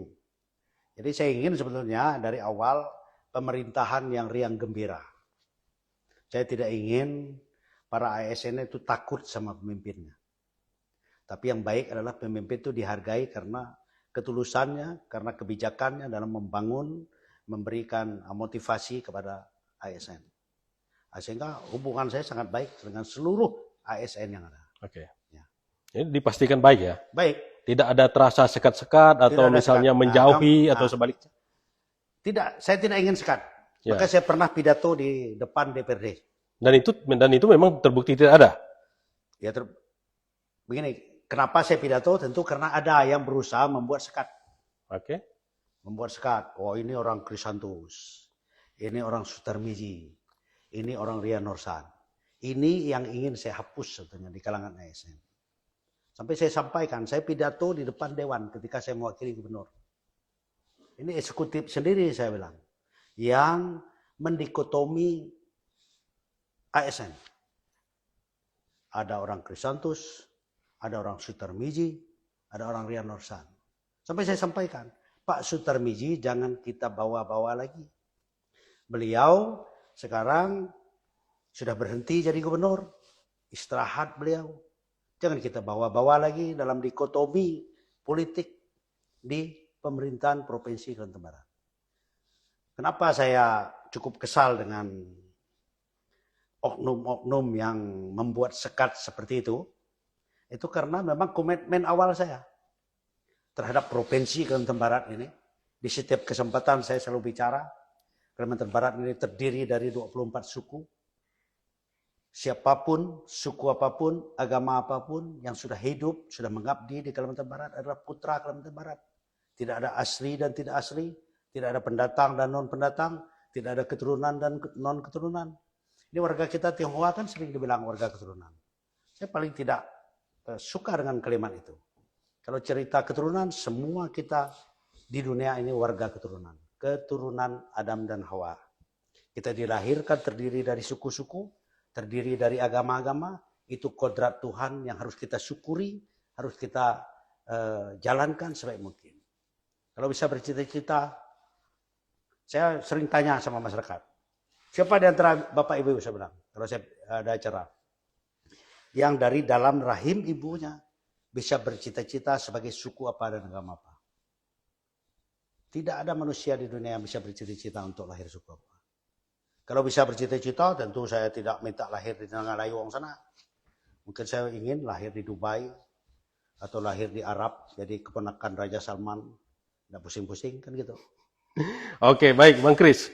Jadi saya ingin sebetulnya dari awal pemerintahan yang riang gembira. Saya tidak ingin para ASN itu takut sama pemimpinnya. Tapi yang baik adalah pemimpin itu dihargai karena ketulusannya, karena kebijakannya dalam membangun, memberikan motivasi kepada ASN. Sehingga hubungan saya sangat baik dengan seluruh ASN yang ada. Oke. Ya. Ini dipastikan baik ya? Baik. Tidak ada terasa sekat-sekat atau misalnya menjauhi atau sebaliknya? Tidak, saya tidak ingin sekat. Ya. Maka saya pernah pidato di depan DPRD. Dan itu memang terbukti tidak ada? Ya, begini, kenapa saya pidato? Tentu karena ada yang berusaha membuat sekat. Oke. Membuat sekat. Oh, ini orang Krisantus. Ini orang Sutarmiji. Ini orang Rian Norsan. Ini yang ingin saya hapus sebetulnya di kalangan ASN. Sampai saya sampaikan, saya pidato di depan Dewan ketika saya mewakili gubernur. Ini eksekutif sendiri saya bilang. Yang mendikotomi ASN. Ada orang Krisantus, ada orang Sutarmiji, ada orang Rian Norsan. Sampai saya sampaikan, Pak Sutarmiji jangan kita bawa-bawa lagi. Beliau sekarang sudah berhenti jadi gubernur, istirahat beliau. Jangan kita bawa-bawa lagi dalam dikotomi politik di pemerintahan Provinsi Kalimantan Barat. Kenapa saya cukup kesal dengan oknum-oknum yang membuat sekat seperti itu? Itu karena memang komitmen awal saya terhadap Provinsi Kalimantan Barat ini. Di setiap kesempatan saya selalu bicara, Kalimantan Barat ini terdiri dari 24 suku. Siapapun, suku apapun, agama apapun yang sudah hidup, sudah mengabdi di Kalimantan Barat adalah putra Kalimantan Barat. Tidak ada asli dan tidak asli, tidak ada pendatang dan non-pendatang, tidak ada keturunan dan non-keturunan. Ini warga kita Tionghoa kan sering dibilang warga keturunan. Saya paling tidak suka dengan kalimat itu. Kalau cerita keturunan, semua kita di dunia ini warga keturunan. Keturunan Adam dan Hawa. Kita dilahirkan terdiri dari suku-suku, terdiri dari agama-agama. Itu kodrat Tuhan yang harus kita syukuri, harus kita jalankan sebaik mungkin. Kalau bisa bercita-cita, saya sering tanya sama masyarakat. Siapa di antara Bapak Ibu saya bilang, kalau saya ada acara, yang dari dalam rahim ibunya bisa bercita-cita sebagai suku apa dan agama apa. Tidak ada manusia di dunia yang bisa bercita-cita untuk lahir suku apa. Kalau bisa bercita-cita, tentu saya tidak minta lahir di tengah layuang sana. Mungkin saya ingin lahir di Dubai atau lahir di Arab, jadi keponakan Raja Salman. Tidak pusing-pusing kan gitu. Oke, baik Bang Kris.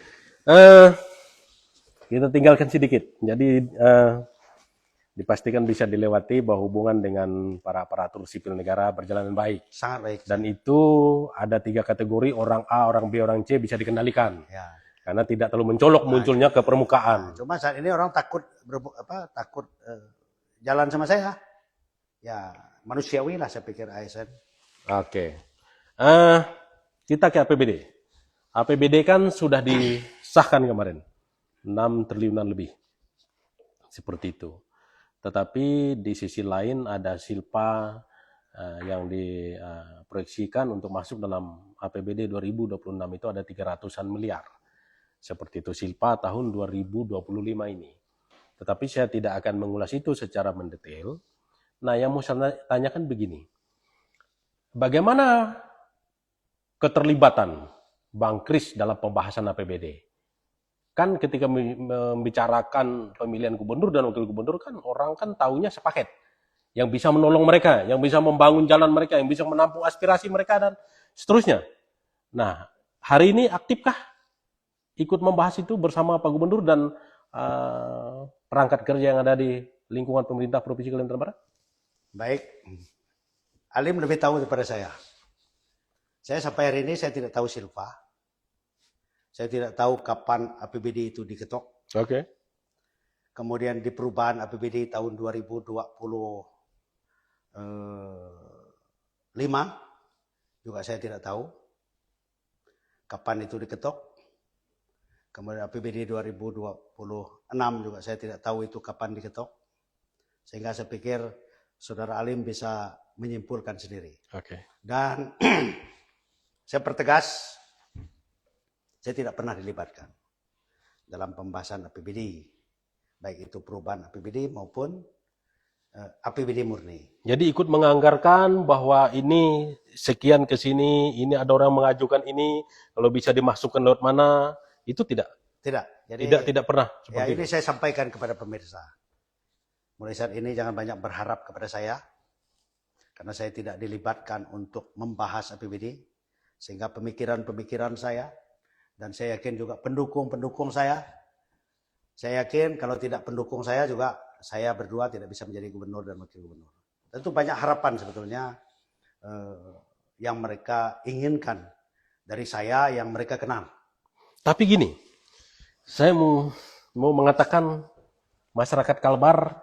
Kita tinggalkan sedikit. Jadi dipastikan bisa dilewati bahwa hubungan dengan para aparatur sipil negara berjalan dengan baik. Sangat baik. Dan itu ada 3 kategori, orang A, orang B, orang C bisa dikendalikan. Ya. Karena tidak terlalu mencolok munculnya ke permukaan. Cuma saat ini orang takut jalan sama saya. Ya manusiawi lah saya pikir ASN. Oke. Kita ke APBD. APBD kan sudah disahkan kemarin. 6 triliunan lebih. Seperti itu. Tetapi di sisi lain ada silpa yang diproyeksikan untuk masuk dalam APBD 2026 itu ada 300-an miliar. Seperti itu silpa tahun 2025 ini. Tetapi saya tidak akan mengulas itu secara mendetail. Nah, yang mau saya tanyakan begini. Bagaimana keterlibatan Bang Kris dalam pembahasan APBD? Kan ketika membicarakan pemilihan gubernur dan wakil gubernur kan orang kan taunya sepaket. Yang bisa menolong mereka, yang bisa membangun jalan mereka, yang bisa menampung aspirasi mereka dan seterusnya. Nah, hari ini aktifkah ikut membahas itu bersama Pak Gubernur dan perangkat kerja yang ada di lingkungan pemerintah Provinsi Kalimantan Barat? Baik. Alim lebih tahu daripada saya. Saya sampai hari ini saya tidak tahu silpa. Saya tidak tahu kapan APBD itu diketok. Oke. Kemudian di perubahan APBD tahun 2025 juga saya tidak tahu kapan itu diketok. Kemudian APBD 2026 juga saya tidak tahu itu kapan diketok. Sehingga saya pikir Saudara Alim bisa menyimpulkan sendiri. Oke. Dan saya pertegas, saya tidak pernah dilibatkan dalam pembahasan APBD, baik itu perubahan APBD maupun APBD murni. Jadi ikut menganggarkan bahwa ini sekian ke sini, ini ada orang mengajukan ini, kalau bisa dimasukkan lewat mana, itu tidak? Tidak. Jadi Tidak pernah ya seperti ini itu. saya sampaikan kepada pemirsa. Mulai saat ini jangan banyak berharap kepada saya, karena saya tidak dilibatkan untuk membahas APBD, sehingga pemikiran-pemikiran saya, dan saya yakin juga pendukung-pendukung saya yakin kalau tidak pendukung saya juga, saya berdua tidak bisa menjadi gubernur dan wakil gubernur. Tentu banyak harapan sebetulnya yang mereka inginkan dari saya, yang mereka kenal. Tapi gini, saya mau mengatakan masyarakat Kalbar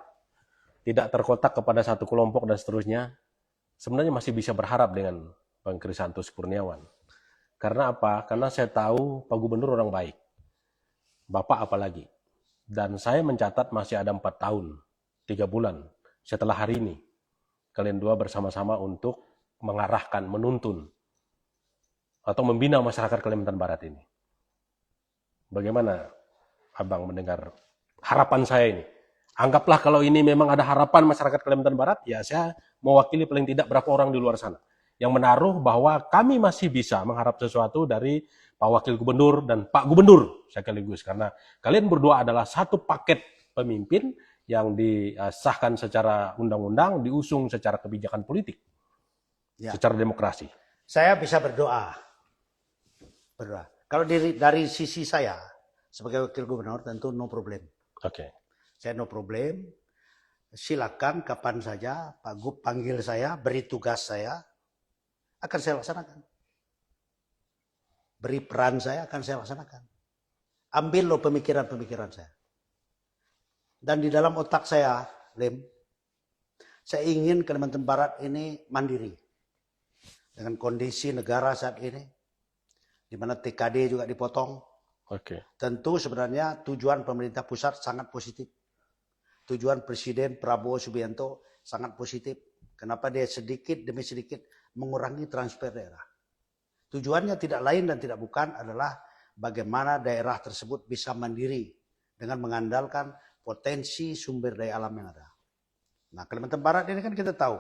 tidak terkotak kepada satu kelompok dan seterusnya, sebenarnya masih bisa berharap dengan Bang Krisantus Kurniawan. Karena apa? Karena saya tahu Pak Gubernur orang baik. Bapak apalagi. Dan saya mencatat masih ada 4 tahun, 3 bulan setelah hari ini. Kalian dua bersama-sama untuk mengarahkan, menuntun, atau membina masyarakat Kalimantan Barat ini. Bagaimana Abang mendengar harapan saya ini? Anggaplah kalau ini memang ada harapan masyarakat Kalimantan Barat, ya saya mewakili paling tidak berapa orang di luar sana yang menaruh bahwa kami masih bisa mengharap sesuatu dari Pak Wakil Gubernur dan Pak Gubernur sekaligus, karena kalian berdua adalah satu paket pemimpin yang disahkan secara undang-undang, diusung secara kebijakan politik, secara demokrasi. Saya bisa berdoa. Kalau dari sisi saya sebagai wakil gubernur tentu no problem. Oke. Saya no problem. Silakan kapan saja Pak Gub panggil saya, beri tugas saya, akan saya laksanakan. Beri peran saya, akan saya laksanakan. Ambil lo pemikiran-pemikiran saya. Dan di dalam otak saya, Lem, saya ingin Kalimantan Barat ini mandiri. Dengan kondisi negara saat ini, di mana TKD juga dipotong. Oke. Tentu sebenarnya tujuan pemerintah pusat sangat positif. Tujuan Presiden Prabowo Subianto sangat positif. Kenapa dia sedikit demi sedikit mengurangi transfer daerah. Tujuannya tidak lain dan tidak bukan adalah bagaimana daerah tersebut bisa mandiri dengan mengandalkan potensi sumber daya alam yang ada. Nah, Kalimantan Barat ini kan kita tahu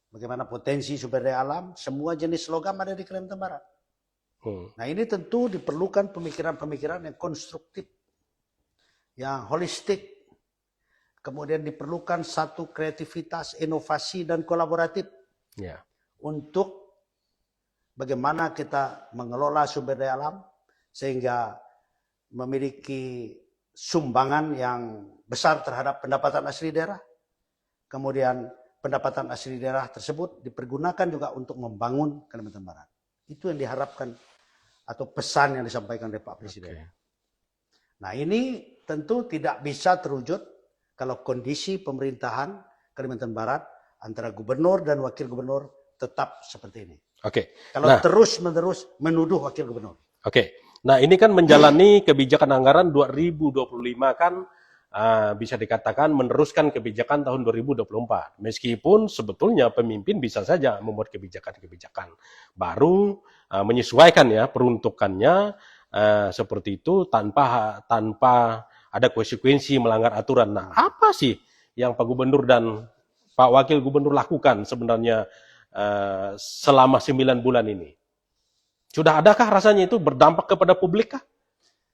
bagaimana potensi sumber daya alam, semua jenis logam ada di Kalimantan Barat. Nah, ini tentu diperlukan pemikiran-pemikiran yang konstruktif, yang holistik. Kemudian diperlukan satu kreativitas, inovasi, dan kolaboratif untuk bagaimana kita mengelola sumber daya alam sehingga memiliki sumbangan yang besar terhadap pendapatan asli daerah. Kemudian pendapatan asli daerah tersebut dipergunakan juga untuk membangun Kalimantan Barat. Itu yang diharapkan atau pesan yang disampaikan oleh Pak Presiden. Nah, ini tentu tidak bisa terwujud kalau kondisi pemerintahan Kalimantan Barat antara gubernur dan wakil gubernur tetap seperti ini. Kalau terus-menerus menuduh wakil gubernur. Nah, ini kan menjalani kebijakan anggaran 2025 kan bisa dikatakan meneruskan kebijakan tahun 2024. Meskipun sebetulnya pemimpin bisa saja membuat kebijakan-kebijakan baru, menyesuaikan ya peruntukannya seperti itu tanpa ada konsekuensi melanggar aturan. Nah, apa sih yang Pak Gubernur dan Pak Wakil Gubernur lakukan sebenarnya selama 9 bulan ini? Sudah adakah rasanya itu berdampak kepada publik kah?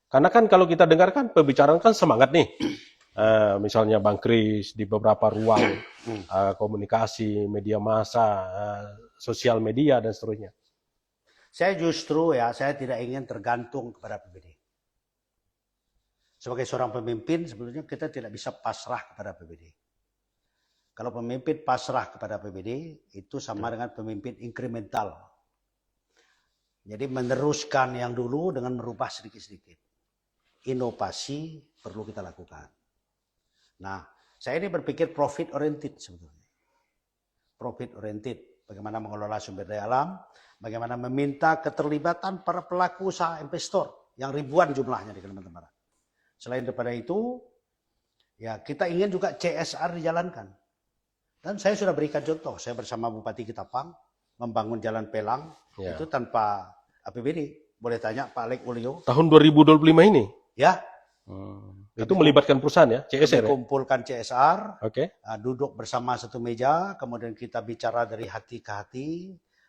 Karena kan kalau kita dengarkan pembicaraan kan semangat nih. Misalnya Bang Kris di beberapa ruang komunikasi, media massa, sosial media dan seterusnya. Saya tidak ingin tergantung kepada APBD. Sebagai seorang pemimpin, sebetulnya kita tidak bisa pasrah kepada APBD. Kalau pemimpin pasrah kepada APBD, itu sama dengan pemimpin inkremental. Jadi meneruskan yang dulu dengan merubah sedikit-sedikit. Inovasi perlu kita lakukan. Nah, saya ini berpikir profit oriented sebetulnya. Profit oriented. Bagaimana mengelola sumber daya alam, bagaimana meminta keterlibatan para pelaku usaha investor yang ribuan jumlahnya di Kalimantan Barat. Selain daripada itu, ya kita ingin juga CSR dijalankan. Dan saya sudah berikan contoh, saya bersama Bupati Ketapang membangun Jalan Pelang, itu tanpa APBD. Boleh tanya Pak Alek Ulio. Tahun 2025 ini? Ya. Itu melibatkan perusahaan ya, CSR. Kumpulkan CSR, Oke. duduk bersama satu meja, kemudian kita bicara dari hati ke hati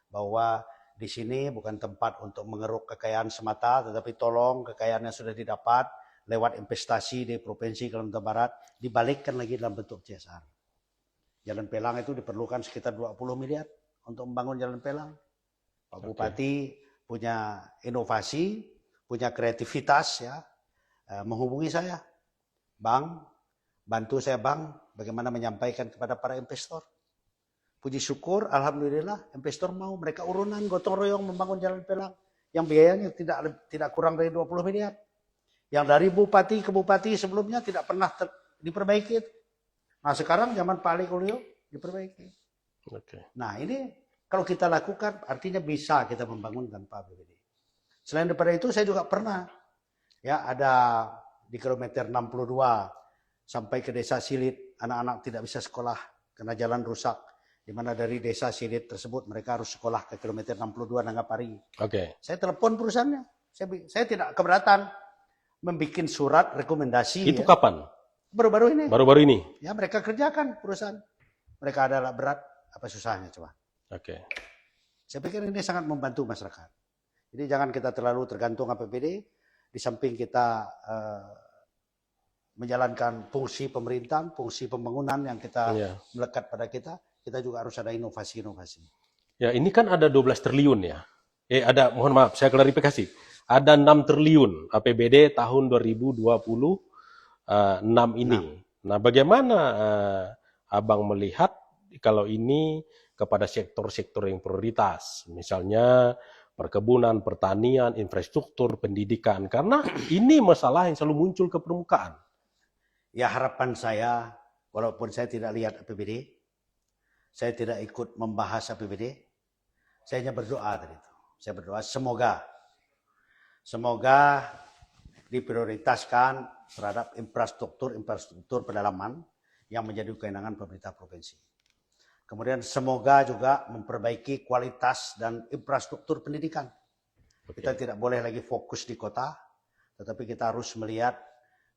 bahwa di sini bukan tempat untuk mengeruk kekayaan semata, tetapi tolong kekayaan yang sudah didapat lewat investasi di Provinsi Kalimantan Barat dibalikkan lagi dalam bentuk CSR. Jalan Pelang itu diperlukan sekitar 20 miliar untuk membangun Jalan Pelang. Pak Bupati punya inovasi, punya kreativitas, ya, menghubungi saya, Bang, bantu saya Bang, bagaimana menyampaikan kepada para investor. Puji syukur, alhamdulillah, investor mau, mereka urunan gotong royong membangun Jalan Pelang yang biayanya tidak kurang dari 20 miliar. Yang dari bupati ke bupati sebelumnya tidak pernah diperbaiki. Nah sekarang zaman Pak Ali Kulio diperbaiki. Nah ini kalau kita lakukan artinya bisa kita membangun tanpa APBD. Selain daripada itu saya juga pernah, ya, ada di kilometer 62 sampai ke desa Silit, anak-anak tidak bisa sekolah karena jalan rusak. Di mana dari desa Silit tersebut mereka harus sekolah ke kilometer 62 Nangapari. Saya telepon perusahaannya, saya tidak keberatan membuat surat rekomendasi. Itu ya. Kapan? Baru-baru ini. Baru-baru ini. Ya mereka kerjakan perusahaan. Mereka adalah berat, apa susahnya coba. Saya pikir ini sangat membantu masyarakat. Jadi jangan kita terlalu tergantung APBD. Di samping kita menjalankan fungsi pemerintahan, fungsi pembangunan yang kita melekat pada kita juga harus ada inovasi-inovasi. Ya ini kan ada 12 triliun ya. Mohon maaf, saya klarifikasi. Ada 6 triliun APBD tahun 2026 ini. Nah, bagaimana Abang melihat kalau ini kepada sektor-sektor yang prioritas, misalnya perkebunan, pertanian, infrastruktur, pendidikan, karena ini masalah yang selalu muncul ke permukaan. Ya harapan saya, walaupun saya tidak lihat APBD, saya tidak ikut membahas APBD, saya hanya berdoa tadi itu. Saya berdoa semoga diprioritaskan terhadap infrastruktur pedalaman yang menjadi kewenangan pemerintah provinsi. Kemudian semoga juga memperbaiki kualitas dan infrastruktur pendidikan. Kita tidak boleh lagi fokus di kota, tetapi kita harus melihat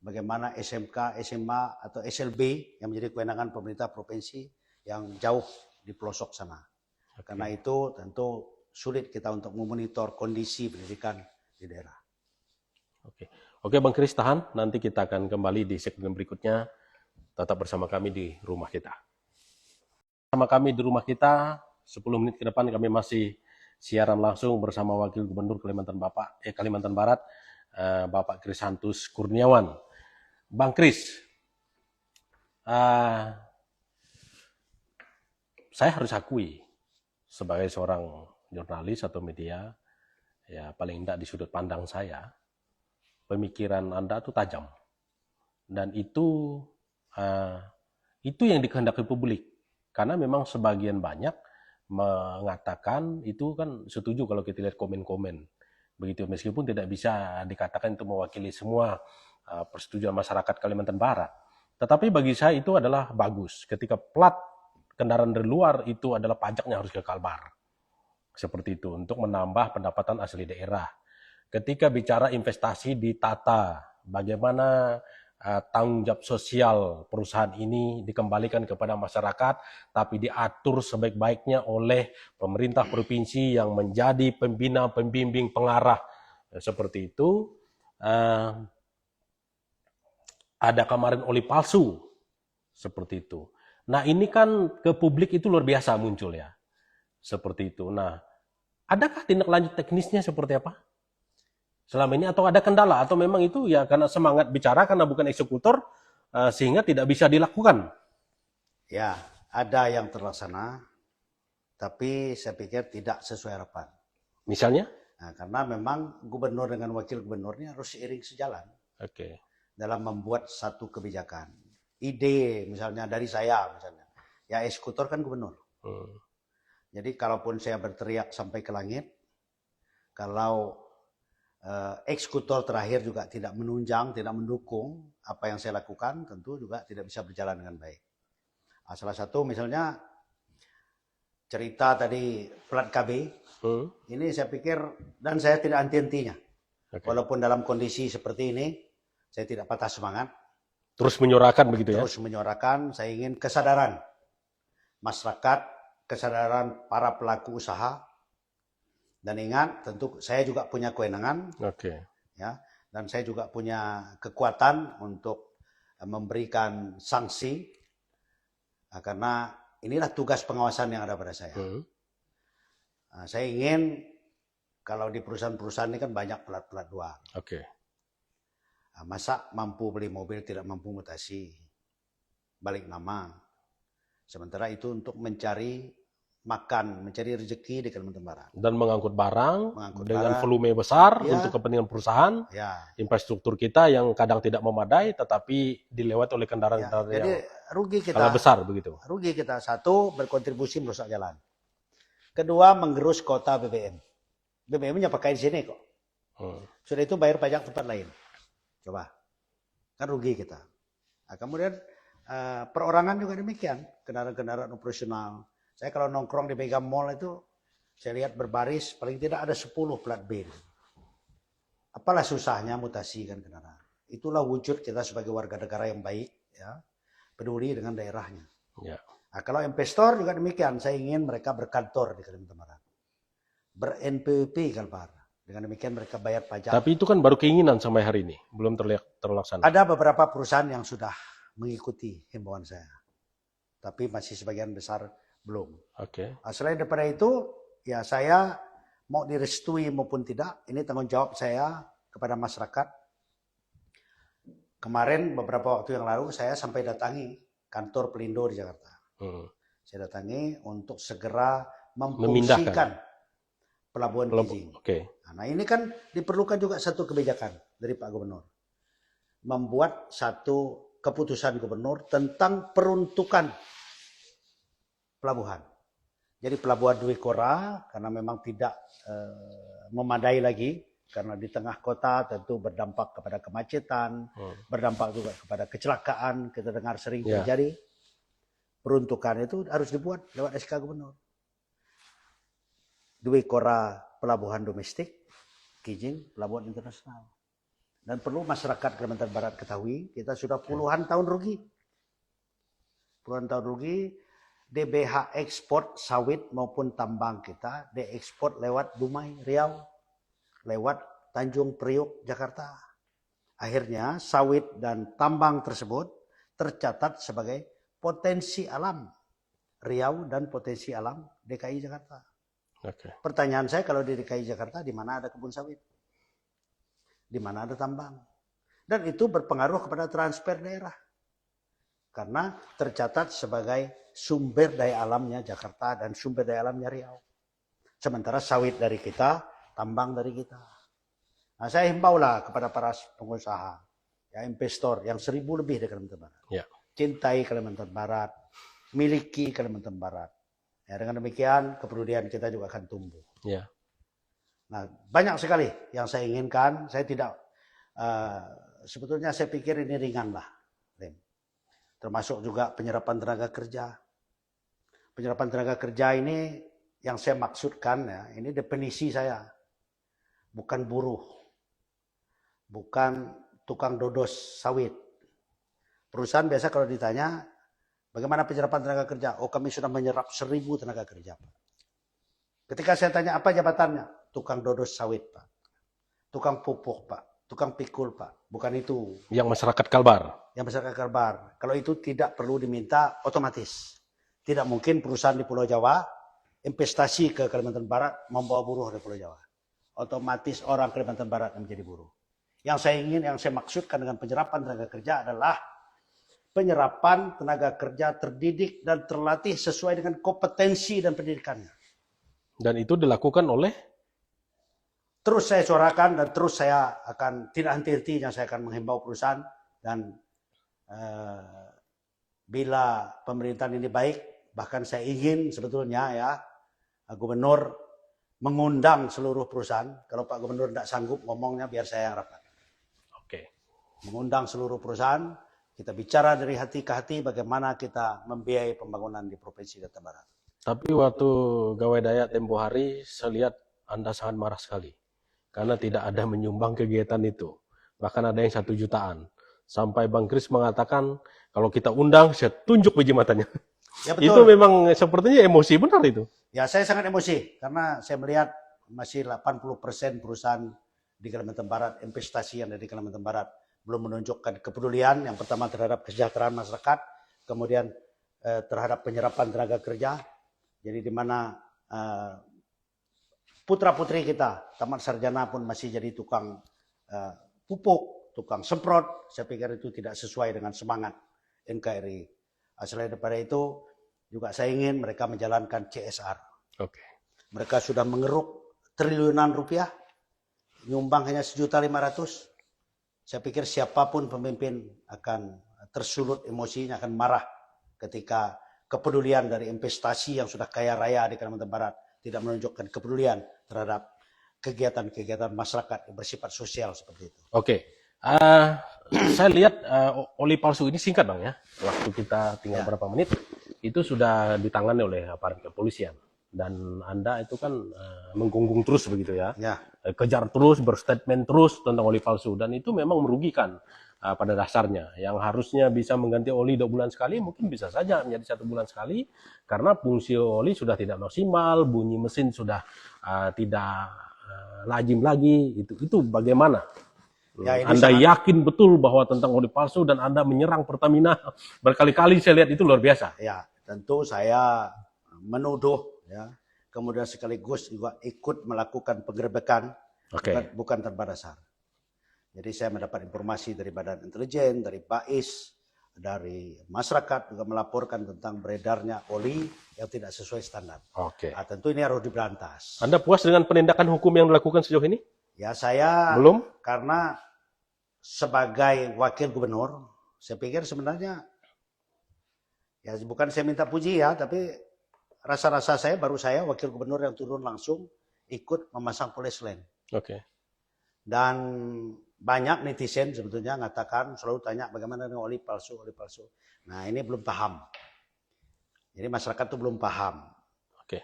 bagaimana SMK, SMA atau SLB yang menjadi kewenangan pemerintah provinsi yang jauh di pelosok sana. Karena itu tentu sulit kita untuk memonitor kondisi pendidikan di daerah. Oke, Bang Kris, tahan. Nanti kita akan kembali di segmen berikutnya. Tetap bersama kami di rumah kita. Bersama kami di rumah kita, 10 menit ke depan kami masih siaran langsung bersama Wakil Gubernur Kalimantan Barat, Bapak Krisantus Kurniawan. Bang Kris, saya harus akui sebagai seorang jurnalis atau media, ya paling tidak di sudut pandang saya, pemikiran Anda itu tajam. Dan itu yang dikehendaki publik. Karena memang sebagian banyak mengatakan itu kan setuju kalau kita lihat komen-komen. Begitu, meskipun tidak bisa dikatakan itu mewakili semua persetujuan masyarakat Kalimantan Barat. Tetapi bagi saya itu adalah bagus. Ketika plat kendaraan dari luar itu adalah pajaknya harus ke Kalbar. Seperti itu, untuk menambah pendapatan asli daerah. Ketika bicara investasi ditata, bagaimana tanggung jawab sosial perusahaan ini dikembalikan kepada masyarakat, tapi diatur sebaik-baiknya oleh pemerintah provinsi yang menjadi pembina, pembimbing, pengarah. Seperti itu. Ada kemarin oli palsu. Seperti itu. Nah ini kan ke publik itu luar biasa muncul ya. Seperti itu. Nah, adakah tindak lanjut teknisnya seperti apa? Selama ini, atau ada kendala, atau memang itu ya karena semangat bicara karena bukan eksekutor sehingga tidak bisa dilakukan? Ya, ada yang terlaksana, tapi saya pikir tidak sesuai harapan. Misalnya? Nah, karena memang gubernur dengan wakil gubernurnya harus seiring sejalan. Dalam membuat satu kebijakan. Ide misalnya dari saya misalnya, ya eksekutor kan gubernur. Jadi kalaupun saya berteriak sampai ke langit, kalau eksekutor terakhir juga tidak menunjang, tidak mendukung apa yang saya lakukan, tentu juga tidak bisa berjalan dengan baik. Salah satu misalnya cerita tadi plat KB, ini saya pikir, dan saya tidak anti-antinya. Walaupun dalam kondisi seperti ini, saya tidak patah semangat. Terus menyuarakan begitu ya? Terus menyuarakan, saya ingin kesadaran masyarakat, kesadaran para pelaku usaha, Dan ingat, tentu saya juga punya kewenangan, Oke. ya, dan saya juga punya kekuatan untuk memberikan sanksi, karena inilah tugas pengawasan yang ada pada saya. Saya ingin, kalau di perusahaan-perusahaan ini kan banyak pelat-pelat doang. Oke. Masa mampu beli mobil tidak mampu mutasi, balik nama. Sementara itu untuk mencari makan, mencari rezeki di Kalimantan Barat. Dan mengangkut barang dengan barang, volume besar ya, untuk kepentingan perusahaan, ya. Infrastruktur kita yang kadang tidak memadai, tetapi dilewati oleh kendaraan-kendaraan Jadi yang rugi kita. skala besar begitu. Rugi kita. Satu, berkontribusi merusak jalan. Kedua, menggerus kota BBM. BBM-nya pakai di sini kok. Sudah itu bayar pajak tempat lain. Coba, kan rugi kita. Nah, kemudian perorangan juga demikian, kendaraan-kendaraan operasional. Saya kalau nongkrong di Mega Mall itu, saya lihat berbaris, paling tidak ada 10 plat B. Apalah susahnya mutasikan kendaraan. Itulah wujud kita sebagai warga negara yang baik, ya, peduli dengan daerahnya. Ya. Nah, kalau investor juga demikian, saya ingin mereka berkantor di Kalimantan Barat. Ber-NPWP Kalbar. Dengan demikian mereka bayar pajak. Tapi itu kan baru keinginan sampai hari ini, belum terlaksana. Ada beberapa perusahaan yang sudah mengikuti himbauan saya. Tapi masih sebagian besar belum. Oke. Selain daripada itu, ya saya mau direstui maupun tidak, ini tanggung jawab saya kepada masyarakat. Kemarin beberapa waktu yang lalu saya sampai datangi kantor Pelindo di Jakarta. Saya datangi untuk segera memfungsikan Pelabuhan Kijing. Oke. Nah, ini kan diperlukan juga satu kebijakan dari Pak Gubernur. Membuat satu keputusan Gubernur tentang peruntukan pelabuhan. Jadi pelabuhan Dwi Kora karena memang tidak memadai lagi, karena di tengah kota tentu berdampak kepada kemacetan, berdampak juga kepada kecelakaan, kita dengar sering terjadi. Peruntukan itu harus dibuat lewat SK Gubernur. Dwi Kora pelabuhan domestik, Kijing pelabuhan internasional. Dan perlu masyarakat Kalimantan Barat ketahui, kita sudah puluhan tahun rugi. Puluhan tahun rugi. DBH ekspor sawit maupun tambang kita diekspor lewat Dumai, Riau, lewat Tanjung Priok, Jakarta. Akhirnya sawit dan tambang tersebut tercatat sebagai potensi alam Riau dan potensi alam DKI Jakarta. Okay. Pertanyaan saya, kalau di DKI Jakarta di mana ada kebun sawit? Di mana ada tambang? Dan itu berpengaruh kepada transfer daerah. Karena tercatat sebagai sumber daya alamnya Jakarta dan sumber daya alamnya Riau. Sementara sawit dari kita, tambang dari kita. Nah, saya himbaulah kepada para pengusaha, ya, investor yang 1.000 lebih di Kalimantan Barat. Ya. Cintai Kalimantan Barat, miliki Kalimantan Barat. Ya, dengan demikian kepedulian kita juga akan tumbuh. Ya. Nah, banyak sekali yang saya inginkan. Saya tidak, sebetulnya saya pikir ini ringan lah. Termasuk juga penyerapan tenaga kerja. Penyerapan tenaga kerja ini yang saya maksudkan, ya, ini definisi saya. Bukan buruh. Bukan tukang dodos sawit. Perusahaan biasa kalau ditanya, bagaimana penyerapan tenaga kerja? Oh, kami sudah menyerap 1.000 tenaga kerja, Pak. Ketika saya tanya apa jabatannya? Tukang dodos sawit, Pak. Tukang pupuk, Pak. Tukang pikul, Pak. Bukan itu. Yang masyarakat Kalbar. Yang masyarakat Kalbar. Kalau itu tidak perlu diminta otomatis. Tidak mungkin perusahaan di Pulau Jawa investasi ke Kalimantan Barat membawa buruh dari Pulau Jawa. Otomatis orang Kalimantan Barat yang menjadi buruh. Yang saya maksudkan dengan penyerapan tenaga kerja adalah penyerapan tenaga kerja terdidik dan terlatih sesuai dengan kompetensi dan pendidikannya. Dan itu dilakukan oleh? Terus saya suarakan dan terus saya akan tidak henti-hentinya saya akan menghimbau perusahaan, dan bila pemerintahan ini baik, bahkan saya ingin sebetulnya, ya, Gubernur mengundang seluruh perusahaan. Kalau Pak Gubernur tidak sanggup ngomongnya, biar saya yang rapat. Oke. Mengundang seluruh perusahaan, kita bicara dari hati ke hati bagaimana kita membiayai pembangunan di Provinsi Kalimantan Barat. Tapi waktu Gawai Daya tempo hari, saya lihat Anda sangat marah sekali. Karena tidak ada menyumbang kegiatan itu. Bahkan ada yang 1 jutaan. Sampai Bang Kris mengatakan, kalau kita undang, saya tunjuk biji matanya. Ya, betul. Itu memang sepertinya emosi benar itu. Ya, saya sangat emosi. Karena saya melihat masih 80% perusahaan di Kalimantan Barat, investasi yang ada di Kalimantan Barat belum menunjukkan kepedulian. Yang pertama terhadap kesejahteraan masyarakat, kemudian terhadap penyerapan tenaga kerja. Jadi di mana putra-putri kita tamat sarjana pun masih jadi tukang pupuk, tukang semprot. Saya pikir itu tidak sesuai dengan semangat NKRI. Selain daripada itu, juga saya ingin mereka menjalankan CSR. Mereka sudah mengeruk triliunan rupiah, nyumbang hanya 1.500.000. Saya pikir siapapun pemimpin akan tersulut emosinya, akan marah ketika kepedulian dari investasi yang sudah kaya raya di Kalimantan Barat tidak menunjukkan kepedulian terhadap kegiatan-kegiatan masyarakat yang bersifat sosial seperti itu. Saya lihat oli palsu ini singkat Bang ya, waktu kita tinggal berapa menit, itu sudah ditangani oleh aparat kepolisian. Dan Anda itu kan menggonggong terus begitu ya, kejar terus, berstatement terus tentang oli palsu. Dan itu memang merugikan pada dasarnya. Yang harusnya bisa mengganti oli 2 bulan sekali, mungkin bisa saja menjadi 1 bulan sekali, karena fungsi oli sudah tidak maksimal, bunyi mesin sudah tidak lazim lagi. Itu bagaimana? Anda yakin betul bahwa tentang oli palsu dan Anda menyerang Pertamina berkali-kali, saya lihat itu luar biasa. Ya, tentu saya menuduh, ya, kemudian sekaligus juga ikut melakukan penggerbekan, bukan tanpa dasar. Jadi saya mendapat informasi dari Badan Intelijen, dari BAIS, dari masyarakat juga melaporkan tentang beredarnya oli yang tidak sesuai standar. Tentu ini harus diberantas. Anda puas dengan penindakan hukum yang dilakukan sejauh ini? Ya, saya belum, karena sebagai wakil gubernur, saya pikir sebenarnya ya bukan saya minta puji ya, tapi rasa-rasa saya baru saya wakil gubernur yang turun langsung ikut memasang police lane. Dan banyak netizen sebetulnya mengatakan, selalu tanya bagaimana dengan oli palsu, oli palsu. Nah, ini belum paham. Jadi masyarakat itu belum paham.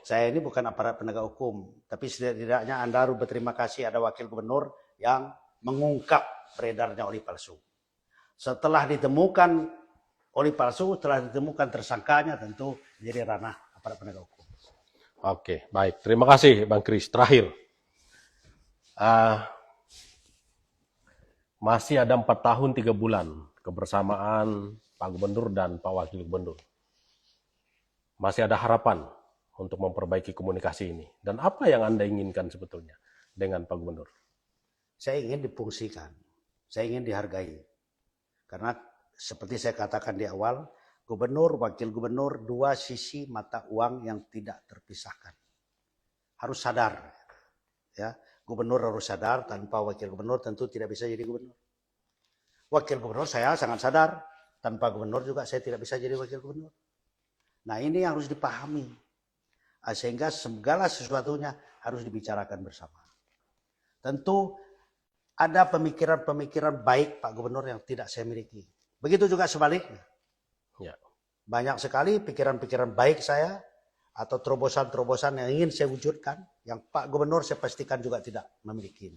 Saya ini bukan aparat penegak hukum, tapi setidaknya Anda harus berterima kasih ada wakil gubernur yang mengungkap beredarnya oli palsu. Setelah ditemukan oli palsu, setelah ditemukan tersangkanya, tentu menjadi ranah aparat penegak hukum. Baik. Terima kasih Bang Kris. Terakhir, masih ada 4 tahun 3 bulan kebersamaan Pak Gubernur dan Pak Wakil Gubernur. Masih ada harapan untuk memperbaiki komunikasi ini. Dan apa yang Anda inginkan sebetulnya dengan Pak Gubernur? Saya ingin difungsikan, saya ingin dihargai. Karena seperti saya katakan di awal, gubernur, wakil gubernur, 2 sisi mata uang yang tidak terpisahkan. Harus sadar, ya, gubernur harus sadar, tanpa wakil gubernur tentu tidak bisa jadi gubernur. Wakil gubernur saya sangat sadar, tanpa gubernur juga saya tidak bisa jadi wakil gubernur. Nah, ini yang harus dipahami. Sehingga segala sesuatunya harus dibicarakan bersama. Tentu ada pemikiran-pemikiran baik Pak Gubernur yang tidak saya miliki. Begitu juga sebaliknya. Banyak sekali pikiran-pikiran baik saya atau terobosan-terobosan yang ingin saya wujudkan, yang Pak Gubernur saya pastikan juga tidak memiliki.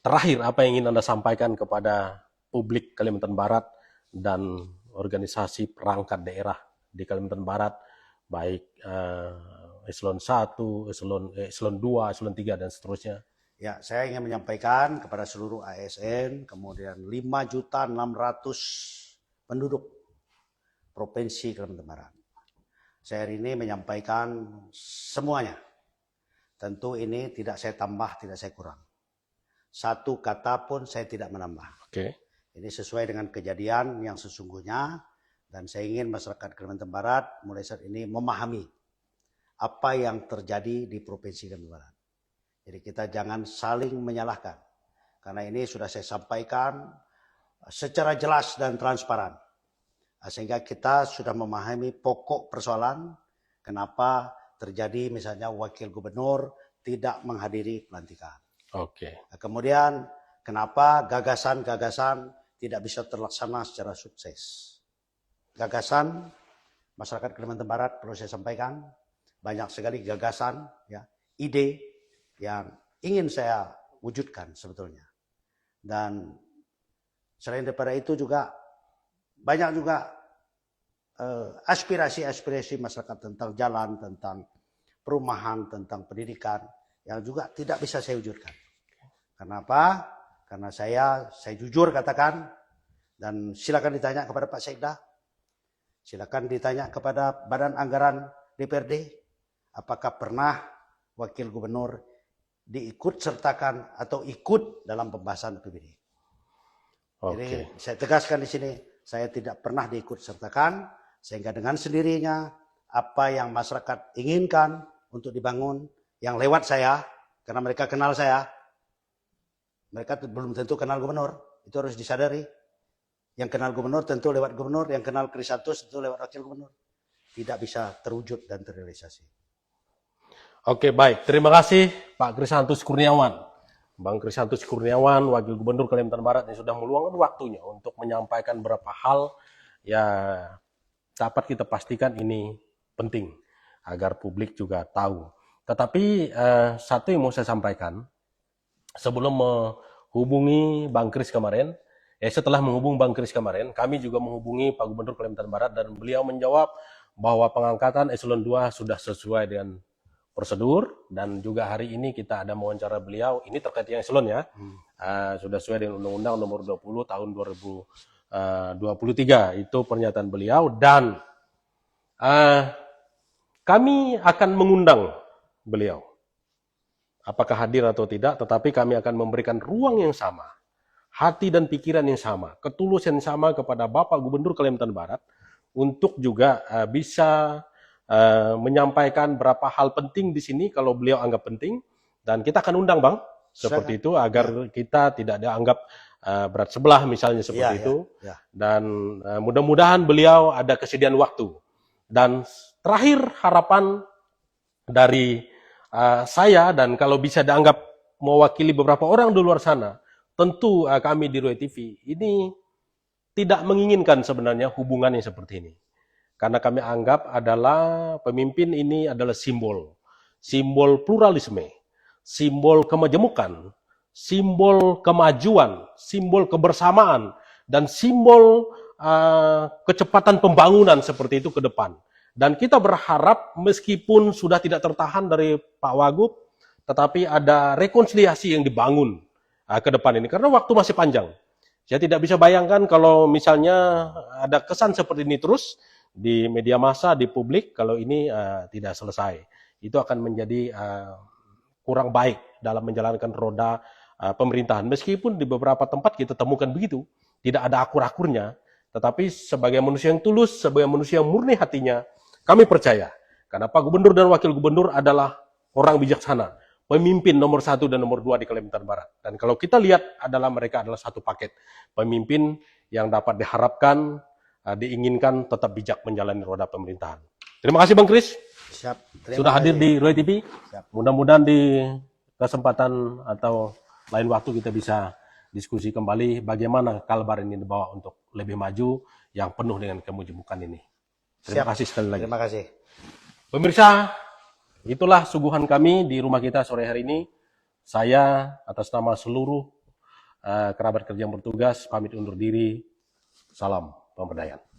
Terakhir, apa yang ingin Anda sampaikan kepada publik Kalimantan Barat dan organisasi perangkat daerah di Kalimantan Barat, baik eselon 1, eselon 2, eselon 3 dan seterusnya? Ya, saya ingin menyampaikan kepada seluruh ASN, kemudian 5.600.000 penduduk Provinsi Kalimantan Barat. Saya hari ini menyampaikan semuanya. Tentu ini tidak saya tambah, tidak saya kurang. Satu kata pun saya tidak menambah. Ini sesuai dengan kejadian yang sesungguhnya, dan saya ingin masyarakat Kalimantan Barat mulai saat ini memahami apa yang terjadi di Provinsi Kalimantan Barat. Jadi kita jangan saling menyalahkan. Karena ini sudah saya sampaikan secara jelas dan transparan. Sehingga kita sudah memahami pokok persoalan kenapa terjadi misalnya wakil gubernur tidak menghadiri pelantikan. Kemudian kenapa gagasan-gagasan tidak bisa terlaksana secara sukses. Gagasan masyarakat Kalimantan Barat perlu saya sampaikan, banyak sekali gagasan, ya, ide yang ingin saya wujudkan sebetulnya. Dan selain daripada itu juga banyak juga aspirasi-aspirasi masyarakat tentang jalan, tentang perumahan, tentang pendidikan yang juga tidak bisa saya wujudkan. Kenapa? Karena saya jujur katakan, dan silakan ditanya kepada Pak Sekda, silakan ditanya kepada Badan Anggaran DPRD, apakah pernah wakil gubernur diikut sertakan atau ikut dalam pembahasan APBD. Jadi saya tegaskan di sini, saya tidak pernah diikut sertakan, sehingga dengan sendirinya apa yang masyarakat inginkan untuk dibangun yang lewat saya, karena mereka kenal saya, mereka belum tentu kenal gubernur, itu harus disadari. Yang kenal gubernur tentu lewat gubernur, yang kenal Krisantus tentu lewat wakil gubernur. Tidak bisa terwujud dan terrealisasi. Oke, baik. Terima kasih Pak Krisantus Kurniawan. Bang Krisantus Kurniawan, Wakil Gubernur Kalimantan Barat yang sudah meluangkan waktunya untuk menyampaikan beberapa hal ya dapat kita pastikan ini penting agar publik juga tahu. Tetapi satu yang mau saya sampaikan, sebelum menghubungi Bang Kris kemarin, setelah menghubungi Bang Kris kemarin, kami juga menghubungi Pak Gubernur Kalimantan Barat dan beliau menjawab bahwa pengangkatan eselon 2 sudah sesuai dengan prosedur, dan juga hari ini kita ada mewawancara beliau, ini terkait yang eselon ya, sudah sesuai dengan Undang-Undang nomor 20 tahun 2023, itu pernyataan beliau, dan kami akan mengundang beliau. Apakah hadir atau tidak, tetapi kami akan memberikan ruang yang sama, hati dan pikiran yang sama, ketulusan yang sama kepada Bapak Gubernur Kalimantan Barat, untuk juga bisa menyampaikan berapa hal penting di sini kalau beliau anggap penting, dan kita akan undang Bang seperti itu agar kita tidak dianggap berat sebelah misalnya seperti itu. Dan mudah-mudahan beliau ada kesediaan waktu. Dan terakhir harapan dari saya, dan kalau bisa dianggap mewakili beberapa orang di luar sana, tentu kami di Roy TV ini tidak menginginkan sebenarnya hubungan yang seperti ini. Karena kami anggap adalah pemimpin ini adalah simbol pluralisme, simbol kemajemukan, simbol kemajuan, simbol kebersamaan, dan simbol kecepatan pembangunan seperti itu ke depan. Dan kita berharap meskipun sudah tidak tertahan dari Pak Wagub, tetapi ada rekonsiliasi yang dibangun ke depan ini, karena waktu masih panjang. Saya tidak bisa bayangkan kalau misalnya ada kesan seperti ini terus di media massa, di publik, kalau ini tidak selesai. Itu akan menjadi kurang baik dalam menjalankan roda pemerintahan. Meskipun di beberapa tempat kita temukan begitu, tidak ada akur-akurnya, tetapi sebagai manusia yang tulus, sebagai manusia yang murni hatinya, kami percaya. Karena Pak Gubernur dan Wakil Gubernur adalah orang bijaksana, pemimpin nomor 1 dan nomor 2 di Kalimantan Barat. Dan kalau kita lihat mereka adalah satu paket pemimpin yang dapat diharapkan, diinginkan tetap bijak menjalani roda pemerintahan. Terima kasih Bang Kris. Sudah hadir di Roy TV. Mudah-mudahan di kesempatan atau lain waktu kita bisa diskusi kembali bagaimana Kalbar ini dibawa untuk lebih maju yang penuh dengan kemujemukan ini. Terima kasih sekali lagi. Terima kasih. Pemirsa, itulah suguhan kami di rumah kita sore hari ini. Saya atas nama seluruh kerabat kerja yang bertugas pamit undur diri. Salam pemberdayaan.